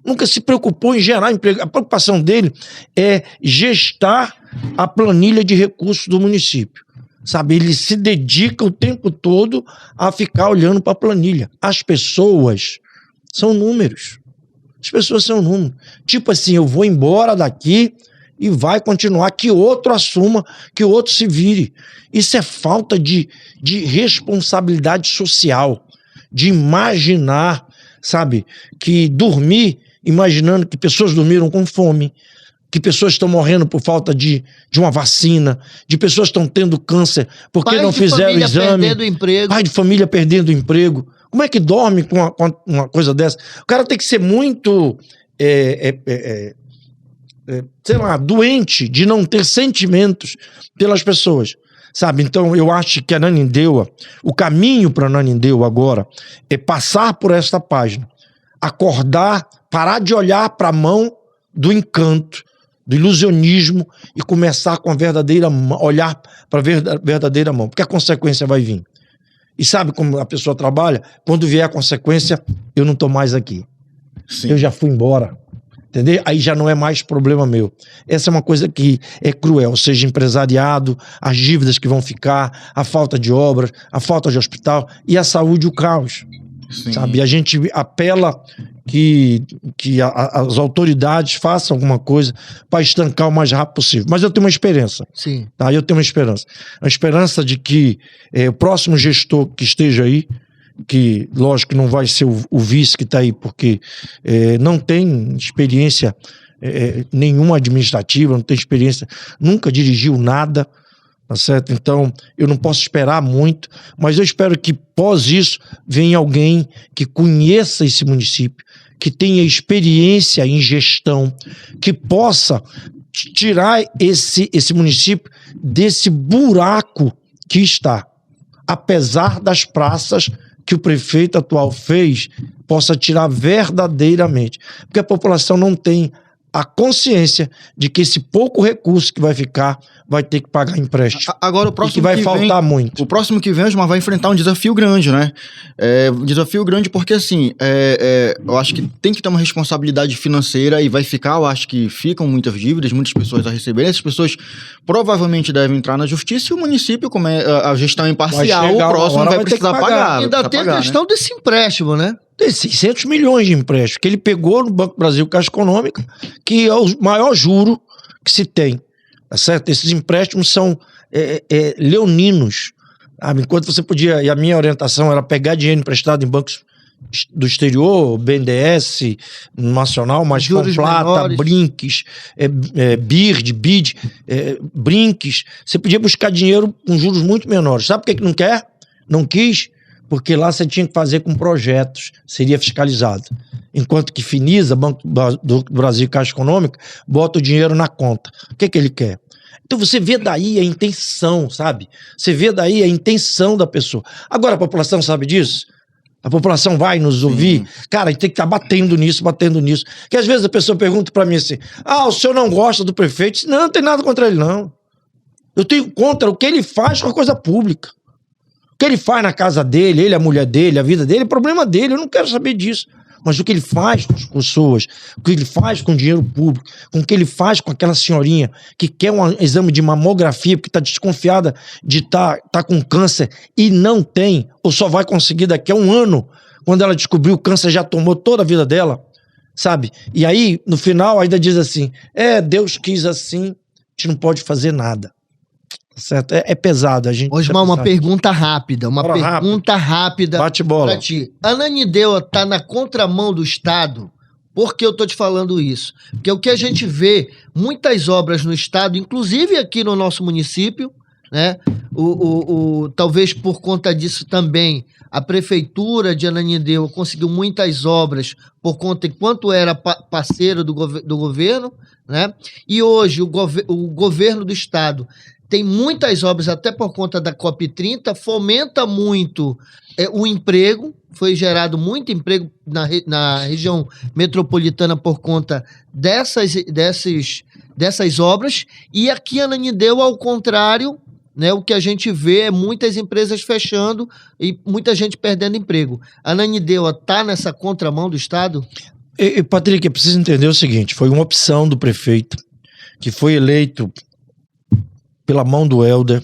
Nunca se preocupou em gerar emprego. A preocupação dele é gestar a planilha de recursos do município. sabe? Ele se dedica o tempo todo a ficar olhando para a planilha. As pessoas são números. As pessoas são números. Tipo assim, eu vou embora daqui e vai continuar, que outro assuma, que outro se vire. Isso é falta de responsabilidade social, de imaginar, sabe, que dormir, imaginando que pessoas dormiram com fome, que pessoas estão morrendo por falta de uma vacina, de pessoas que estão tendo câncer porque não fizeram o exame. Perdendo emprego. Pai de família perdendo emprego. Como é que dorme com uma coisa dessa? O cara tem que ser muito, sei lá, doente de não ter sentimentos pelas pessoas, sabe? Então eu acho que a Ananindeua, o caminho para a Ananindeua agora é passar por esta página, acordar, parar de olhar para a mão do encanto, do ilusionismo e começar com a verdadeira mão, olhar para a verdadeira mão, porque a consequência vai vir. E sabe como a pessoa trabalha? Quando vier a consequência, eu não estou mais aqui. Sim. Eu já fui embora. Entendeu? Aí já não é mais problema meu. Essa é uma coisa que é cruel, seja empresariado, as dívidas que vão ficar, a falta de obras, a falta de hospital e a saúde, o caos. Sim. Sabe? A gente apela que as autoridades façam alguma coisa para estancar o mais rápido possível. Mas eu tenho uma esperança. Sim. Tá? Eu tenho uma esperança. A esperança de que o próximo gestor que esteja aí, que lógico que não vai ser o vice que está aí, porque não tem experiência nenhuma administrativa, não tem experiência, nunca dirigiu nada, tá certo? Então eu não posso esperar muito, mas eu espero que pós isso venha alguém que conheça esse município, que tenha experiência em gestão, que possa tirar esse município desse buraco que está, apesar das praças que o prefeito atual fez, possa tirar verdadeiramente, porque a população não tem a consciência de que esse pouco recurso que vai ficar vai ter que pagar empréstimo. Agora o próximo que vai faltar muito. O próximo que vem, Osmar, vai enfrentar um desafio grande, né? Desafio grande porque, assim, eu acho que tem que ter uma responsabilidade financeira e vai ficar, eu acho que ficam muitas dívidas, muitas pessoas a receberem. Essas pessoas provavelmente devem entrar na justiça e o município, como é a gestão imparcial, o próximo vai precisar pagar. Ainda tem a questão desse empréstimo, né? Tem 600 milhões de empréstimo que ele pegou no Banco do Brasil Caixa Econômica, que é o maior juro que se tem, tá certo? Esses empréstimos são leoninos, sabe? Enquanto você podia, e a minha orientação era pegar dinheiro emprestado em bancos do exterior, BNDES, nacional, mas com plata, brinques, BID, brinques, você podia buscar dinheiro com juros muito menores. Sabe por que não quer? Não quis? Porque lá você tinha que fazer com projetos, seria fiscalizado. Enquanto que Finisa, Banco do Brasil Caixa Econômica, bota o dinheiro na conta. O que ele quer? Então você vê daí a intenção, sabe? Você vê daí a intenção da pessoa. Agora a população sabe disso? A população vai nos ouvir? Cara, a gente tem que estar batendo nisso. Que às vezes a pessoa pergunta pra mim assim, o senhor não gosta do prefeito? Não, não tem nada contra ele, não. Eu tenho contra o que ele faz com a coisa pública. O que ele faz na casa dele, ele, a mulher dele, a vida dele, é problema dele, eu não quero saber disso. Mas o que ele faz com as pessoas, o que ele faz com o dinheiro público, com o que ele faz com aquela senhorinha que quer um exame de mamografia porque está desconfiada de tá com câncer e não tem, ou só vai conseguir daqui a 1 ano, quando ela descobriu o câncer já tomou toda a vida dela, sabe? E aí, no final, ainda diz assim, Deus quis assim, a gente não pode fazer nada. Certo? É pesado. Osmar, uma pergunta rápida. Rápida. Bate bola. Pra ti. A Ananindeua tá na contramão do Estado? Por que eu tô te falando isso? Porque o que a gente vê, muitas obras no Estado, inclusive aqui no nosso município, né? Talvez por conta disso também, a prefeitura de Ananindeua conseguiu muitas obras por conta de quanto era parceiro do governo, né? E hoje o governo do Estado tem muitas obras, até por conta da COP30, fomenta muito o emprego, foi gerado muito emprego na região metropolitana por conta dessas obras, e aqui em Ananindeua, ao contrário, né, o que a gente vê é muitas empresas fechando e muita gente perdendo emprego. A Ananindeua está nessa contramão do Estado? Patrick, eu preciso entender o seguinte, foi uma opção do prefeito, que foi eleito pela mão do Helder,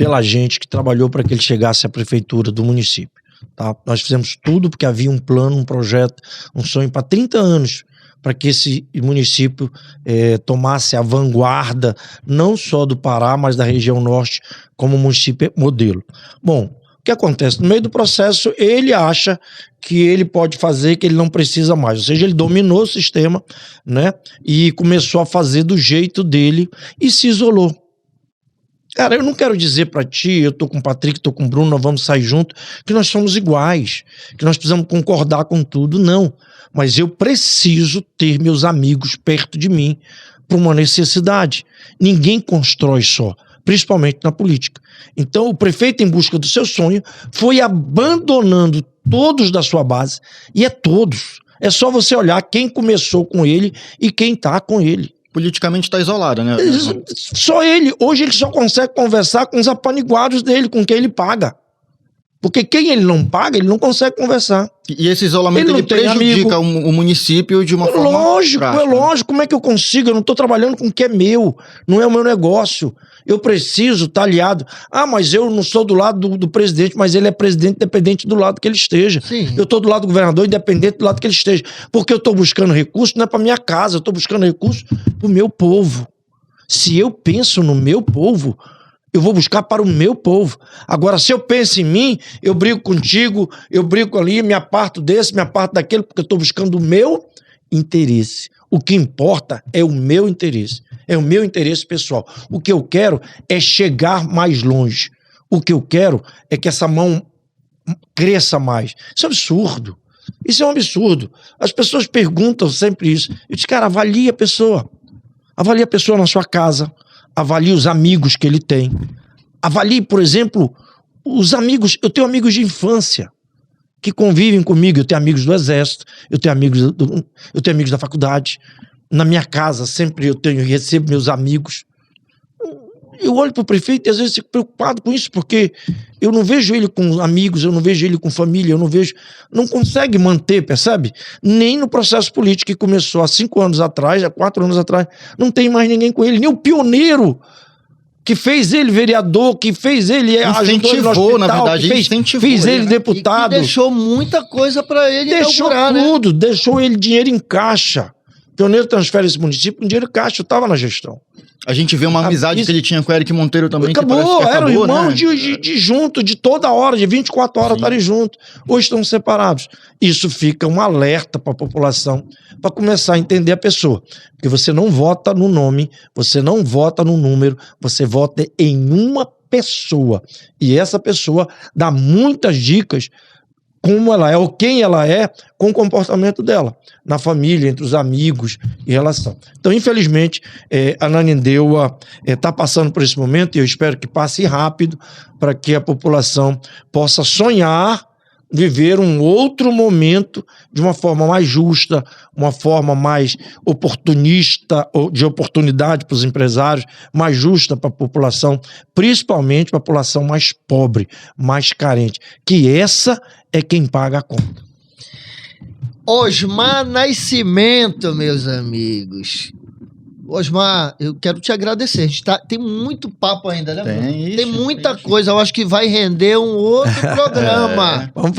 pela gente que trabalhou para que ele chegasse à prefeitura do município. Tá? Nós fizemos tudo porque havia um plano, um projeto, um sonho para 30 anos para que esse município tomasse a vanguarda, não só do Pará, mas da região norte, como município modelo. Bom, o que acontece? No meio do processo, ele acha que ele pode fazer, que ele não precisa mais. Ou seja, ele dominou o sistema, né? E começou a fazer do jeito dele e se isolou. Cara, eu não quero dizer pra ti, eu tô com o Patrick, tô com o Bruno, nós vamos sair junto, que nós somos iguais, que nós precisamos concordar com tudo, não. Mas eu preciso ter meus amigos perto de mim por uma necessidade. Ninguém constrói só, principalmente na política. Então, o prefeito, em busca do seu sonho, foi abandonando todos da sua base, e é todos. É só você olhar quem começou com ele e quem tá com ele. Politicamente está isolado, né? Só ele. Hoje ele só consegue conversar com os apaniguados dele, com quem ele paga. Porque quem ele não paga, ele não consegue conversar. E esse isolamento ele prejudica o município de uma forma lógico, prática. É lógico. Como é que eu consigo? Eu não estou trabalhando com o que é meu. Não é o meu negócio. Eu preciso estar aliado. Ah, mas eu não sou do lado do presidente, mas ele é presidente independente do lado que ele esteja. Sim. Eu estou do lado do governador independente do lado que ele esteja. Porque eu estou buscando recurso, não é para minha casa, eu estou buscando recurso para o meu povo. Se eu penso no meu povo, eu vou buscar para o meu povo. Agora, se eu penso em mim, eu brigo contigo, eu brigo ali, me aparto desse, me aparto daquele, porque eu estou buscando o meu interesse. O que importa é o meu interesse. É o meu interesse pessoal. O que eu quero é chegar mais longe. O que eu quero é que essa mão cresça mais. Isso é absurdo. Isso é um absurdo. As pessoas perguntam sempre isso. Eu disse, cara, avalie a pessoa. Avalie a pessoa na sua casa. Avalie os amigos que ele tem. Avalie, por exemplo, os amigos. Eu tenho amigos de infância que convivem comigo. Eu tenho amigos do Exército, eu tenho amigos da faculdade. Na minha casa, sempre recebo meus amigos. Eu olho para o prefeito e às vezes fico preocupado com isso, porque eu não vejo ele com amigos, eu não vejo ele com família, não consegue manter, percebe? Nem no processo político que começou há 5 anos atrás, há 4 anos atrás, não tem mais ninguém com ele, nem o pioneiro que fez ele vereador, que fez ele incentivou, na verdade, fez ele deputado. E deixou muita coisa para ele inaugurar, tudo, deixou ele dinheiro em caixa. Pioneiro transfere esse município com dinheiro em caixa, eu estava na gestão. A gente vê uma amizade que ele tinha com o Eric Monteiro também. Acabou, era o irmão, né? de junto, de toda hora, de 24 horas estarem juntos. Hoje estão separados. Isso fica um alerta para a população, para começar a entender a pessoa. Porque você não vota no nome, você não vota no número, você vota em uma pessoa. E essa pessoa dá muitas dicas como ela é, ou quem ela é, com o comportamento dela, na família, entre os amigos, em relação. Então, infelizmente, a Ananindeua está passando por esse momento, e eu espero que passe rápido, para que a população possa sonhar, viver um outro momento de uma forma mais justa, uma forma mais oportunista, de oportunidade para os empresários, mais justa para a população, principalmente para a população mais pobre, mais carente, que essa é quem paga a conta. Osmar Nascimento, meus amigos. Osmar, eu quero te agradecer. A gente tem muito papo ainda, né? Tem muita coisa. Eu acho que vai render um outro programa. Vamos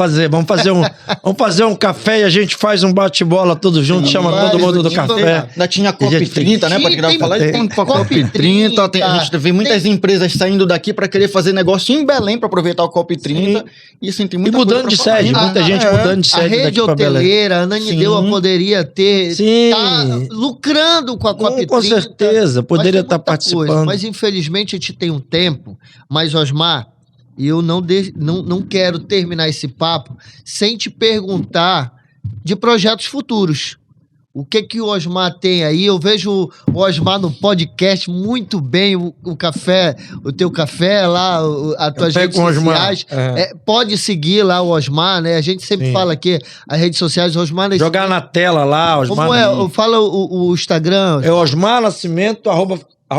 fazer um café e a gente faz um bate-bola todo junto, chama todo mundo do café. Ainda tinha COP 30, né? Para falar de COP 30. A gente vê muitas empresas saindo daqui para querer fazer negócio em Belém para aproveitar o COP 30. Isso tem muita coisa. E mudando de sede, muita gente mudando de sede. A rede hoteleira, a Ananindeua poderia tá lucrando com a COP 30. Com certeza, poderia estar participando. Coisa, mas infelizmente a gente tem um tempo. Mas, Osmar, eu não quero terminar esse papo sem te perguntar de projetos futuros. O que o Osmar tem aí? Eu vejo o Osmar no podcast muito bem, o café, o teu café lá, as tuas redes sociais. Pode seguir lá o Osmar, né? A gente sempre fala aqui, as redes sociais, Osmar Nascimento. Jogar na tela lá, Osmar. Como é? Fala o Instagram. É Osmar Nascimento,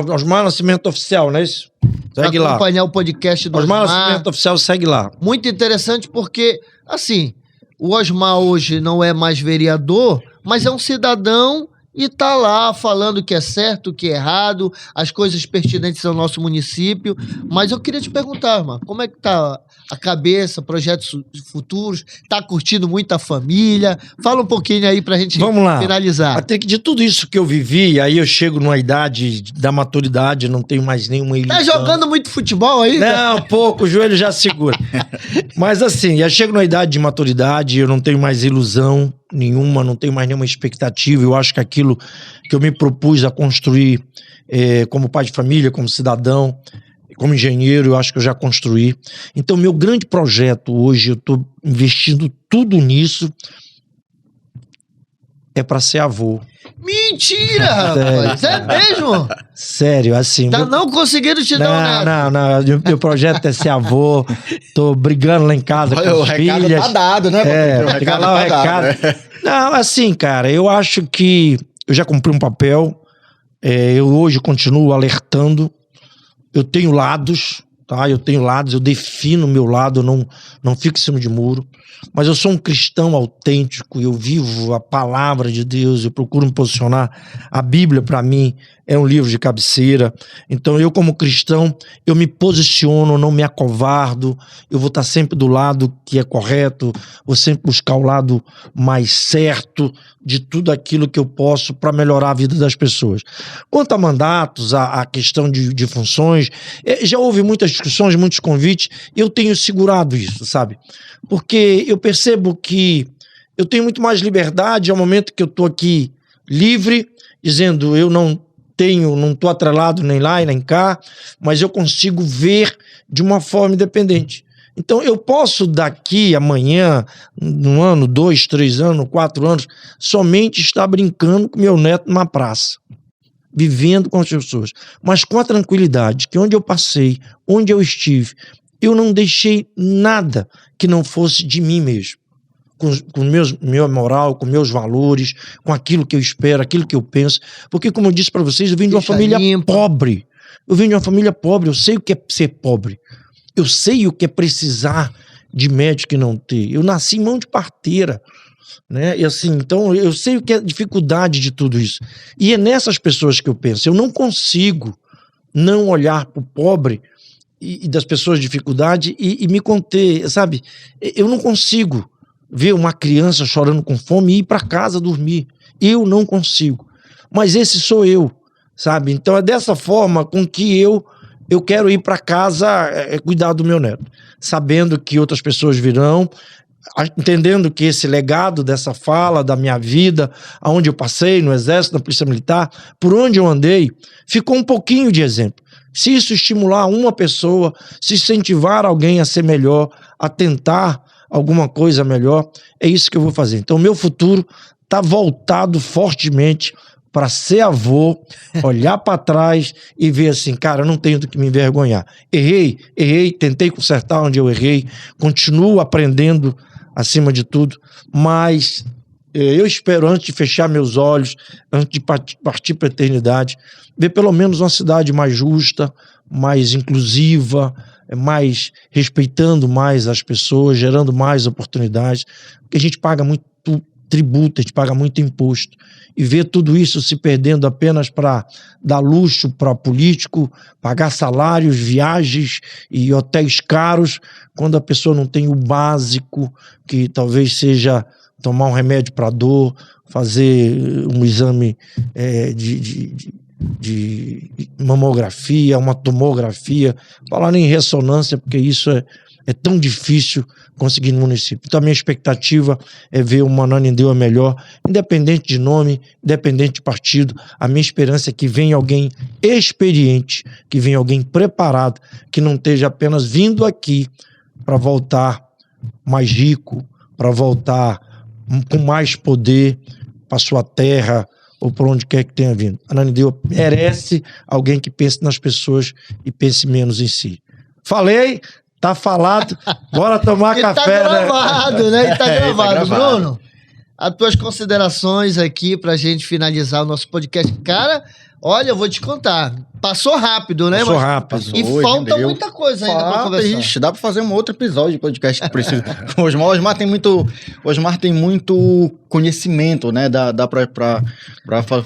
Osmar Nascimento Oficial, não é isso? Segue lá. Acompanhar o podcast do Osmar Nascimento Oficial, segue lá. Muito interessante porque, assim, o Osmar hoje não é mais vereador, mas é um cidadão e tá lá falando o que é certo, o que é errado, as coisas pertinentes ao nosso município. Mas eu queria te perguntar, irmão, como é que tá a cabeça, projetos futuros? Tá curtindo muito a família? Fala um pouquinho aí pra gente Vamos lá. finalizar. Até que de tudo isso que eu vivi, aí eu chego numa idade da maturidade, não tenho mais nenhuma ilusão. Tá jogando muito futebol aí? Não, pouco, o joelho já segura. Mas assim, eu chego na idade de maturidade, eu não tenho mais ilusão nenhuma, não tenho mais nenhuma expectativa. Eu acho que aquilo que eu me propus a construir como pai de família, como cidadão, como engenheiro, eu acho que eu já construí. Então, meu grande projeto hoje, eu estou investindo tudo nisso, é para ser avô. Mentira, rapaz! É mesmo? Sério, assim... Tá não conseguindo te dar um neto. Não. Meu projeto é ser avô. Tô brigando lá em casa com O as recado filhas. tá dado, né? Fica lá o recado. né? Não, assim, cara, eu acho que eu já cumpri um papel. Eu hoje continuo alertando. Eu tenho lados, tá? Eu defino o meu lado, eu não fico em cima de muro. Mas eu sou um cristão autêntico, eu vivo a palavra de Deus, eu procuro me posicionar. A Bíblia, para mim, é um livro de cabeceira. Então, eu como cristão, eu me posiciono, não me acovardo, eu vou estar sempre do lado que é correto, vou sempre buscar o lado mais certo de tudo aquilo que eu posso para melhorar a vida das pessoas. Quanto a mandatos, a questão de funções, já houve muitas discussões, muitos convites, e eu tenho segurado isso, sabe? Porque eu percebo que eu tenho muito mais liberdade ao momento que eu estou aqui livre, dizendo eu não estou atrelado nem lá e nem cá, mas eu consigo ver de uma forma independente. Então eu posso daqui amanhã, um ano, 2, 3 anos, 4 anos, somente estar brincando com meu neto numa praça, vivendo com as pessoas, mas com a tranquilidade que onde eu passei, onde eu estive, eu não deixei nada que não fosse de mim mesmo. Com minha moral, com meus valores, com aquilo que eu espero, aquilo que eu penso. Porque, como eu disse para vocês, eu vim de uma família pobre. Eu vim de uma família pobre, eu sei o que é ser pobre. Eu sei o que é precisar de médico e não ter. Eu nasci em mão de parteira, né? E assim, então eu sei o que é a dificuldade de tudo isso. E é nessas pessoas que eu penso. Eu não consigo não olhar para o pobre e das pessoas de dificuldade e me conter, sabe? Eu não consigo ver uma criança chorando com fome e ir para casa dormir. Eu não consigo. Mas esse sou eu, sabe? Então é dessa forma com que eu quero ir para casa cuidar do meu neto, sabendo que outras pessoas virão, entendendo que esse legado dessa fala, da minha vida, aonde eu passei, no Exército, na Polícia Militar, por onde eu andei, ficou um pouquinho de exemplo. Se isso estimular uma pessoa, se incentivar alguém a ser melhor, a tentar alguma coisa melhor, é isso que eu vou fazer. Então, meu futuro está voltado fortemente para ser avô, olhar para trás e ver assim, cara, eu não tenho do que me envergonhar. Errei, tentei consertar onde eu errei, continuo aprendendo acima de tudo, mas eu espero, antes de fechar meus olhos, antes de partir para a eternidade, ver pelo menos uma cidade mais justa, mais inclusiva, mais respeitando mais as pessoas, gerando mais oportunidades, porque a gente paga muito tributo, a gente paga muito imposto, e ver tudo isso se perdendo apenas para dar luxo para político, pagar salários, viagens e hotéis caros, quando a pessoa não tem o básico, que talvez seja tomar um remédio para dor, fazer um exame de mamografia, uma tomografia, falar nem ressonância, porque isso é tão difícil conseguir no município. Então a minha expectativa é ver uma Ananindeua melhor, independente de nome, independente de partido. A minha esperança é que venha alguém experiente, que venha alguém preparado, que não esteja apenas vindo aqui para voltar mais rico, para voltar com mais poder para sua terra ou por onde quer que tenha vindo. A Ananindeua merece alguém que pense nas pessoas e pense menos em si. Falei, tá falado, bora tomar café, tá gravado, né? E tá gravado. Bruno, as tuas considerações aqui pra gente finalizar o nosso podcast. Cara, olha, eu vou te contar. Passou rápido, né? Passou Mas- rápido. E Hoje falta deu. muita coisa ainda pra Falta, conversar. ixi, dá pra fazer um outro episódio de podcast que precisa. O Osmar tem muito conhecimento, né? Dá pra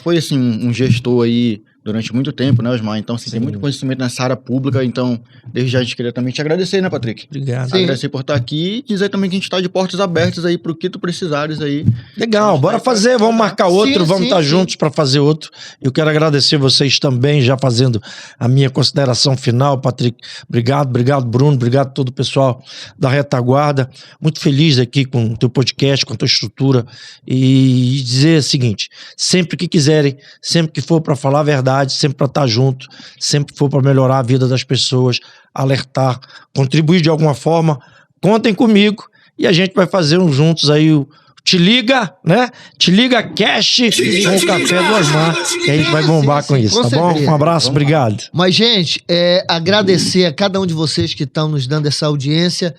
foi assim, um gestor aí durante muito tempo, né, Osmar? Então, assim, tem muito conhecimento nessa área pública. Então, desde já a gente queria também te agradecer, né, Patrick? Obrigado. Sim. Agradecer por estar aqui e dizer também que a gente tá de portas abertas aí pro que tu precisares aí. Legal, bora fazer, vamos marcar outro, Sim, vamos sim, estar sim. juntos para fazer outro. Eu quero agradecer vocês também, já fazendo a minha consideração final, Patrick. Obrigado, Bruno, obrigado a todo o pessoal da retaguarda. Muito feliz aqui com o teu podcast, com a tua estrutura e dizer o seguinte, sempre que quiserem, sempre que for para falar a verdade, sempre para estar junto, sempre que for para melhorar a vida das pessoas, alertar, contribuir de alguma forma, contem comigo e a gente vai fazer uns juntos aí o Te Liga, né? Te Liga Cash com o café do Osmar, que a gente vai bombar com isso, com tá bom? certeza. Um abraço, obrigado. Mas, gente, agradecer a cada um de vocês que estão nos dando essa audiência.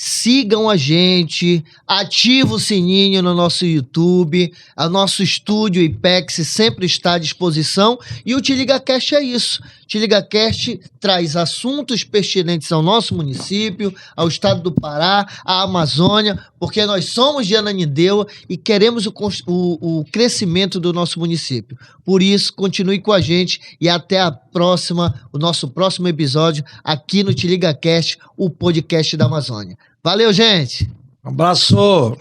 Sigam a gente, ativa o sininho no nosso YouTube, o nosso estúdio IPEX sempre está à disposição e o Te Liga Cast é isso. Te Liga Cast traz assuntos pertinentes ao nosso município, ao estado do Pará, à Amazônia, porque nós somos de Ananindeua e queremos o crescimento do nosso município. Por isso, continue com a gente e até o nosso próximo episódio aqui no Te Liga Cast, o podcast da Amazônia. Valeu, gente! Um abraço!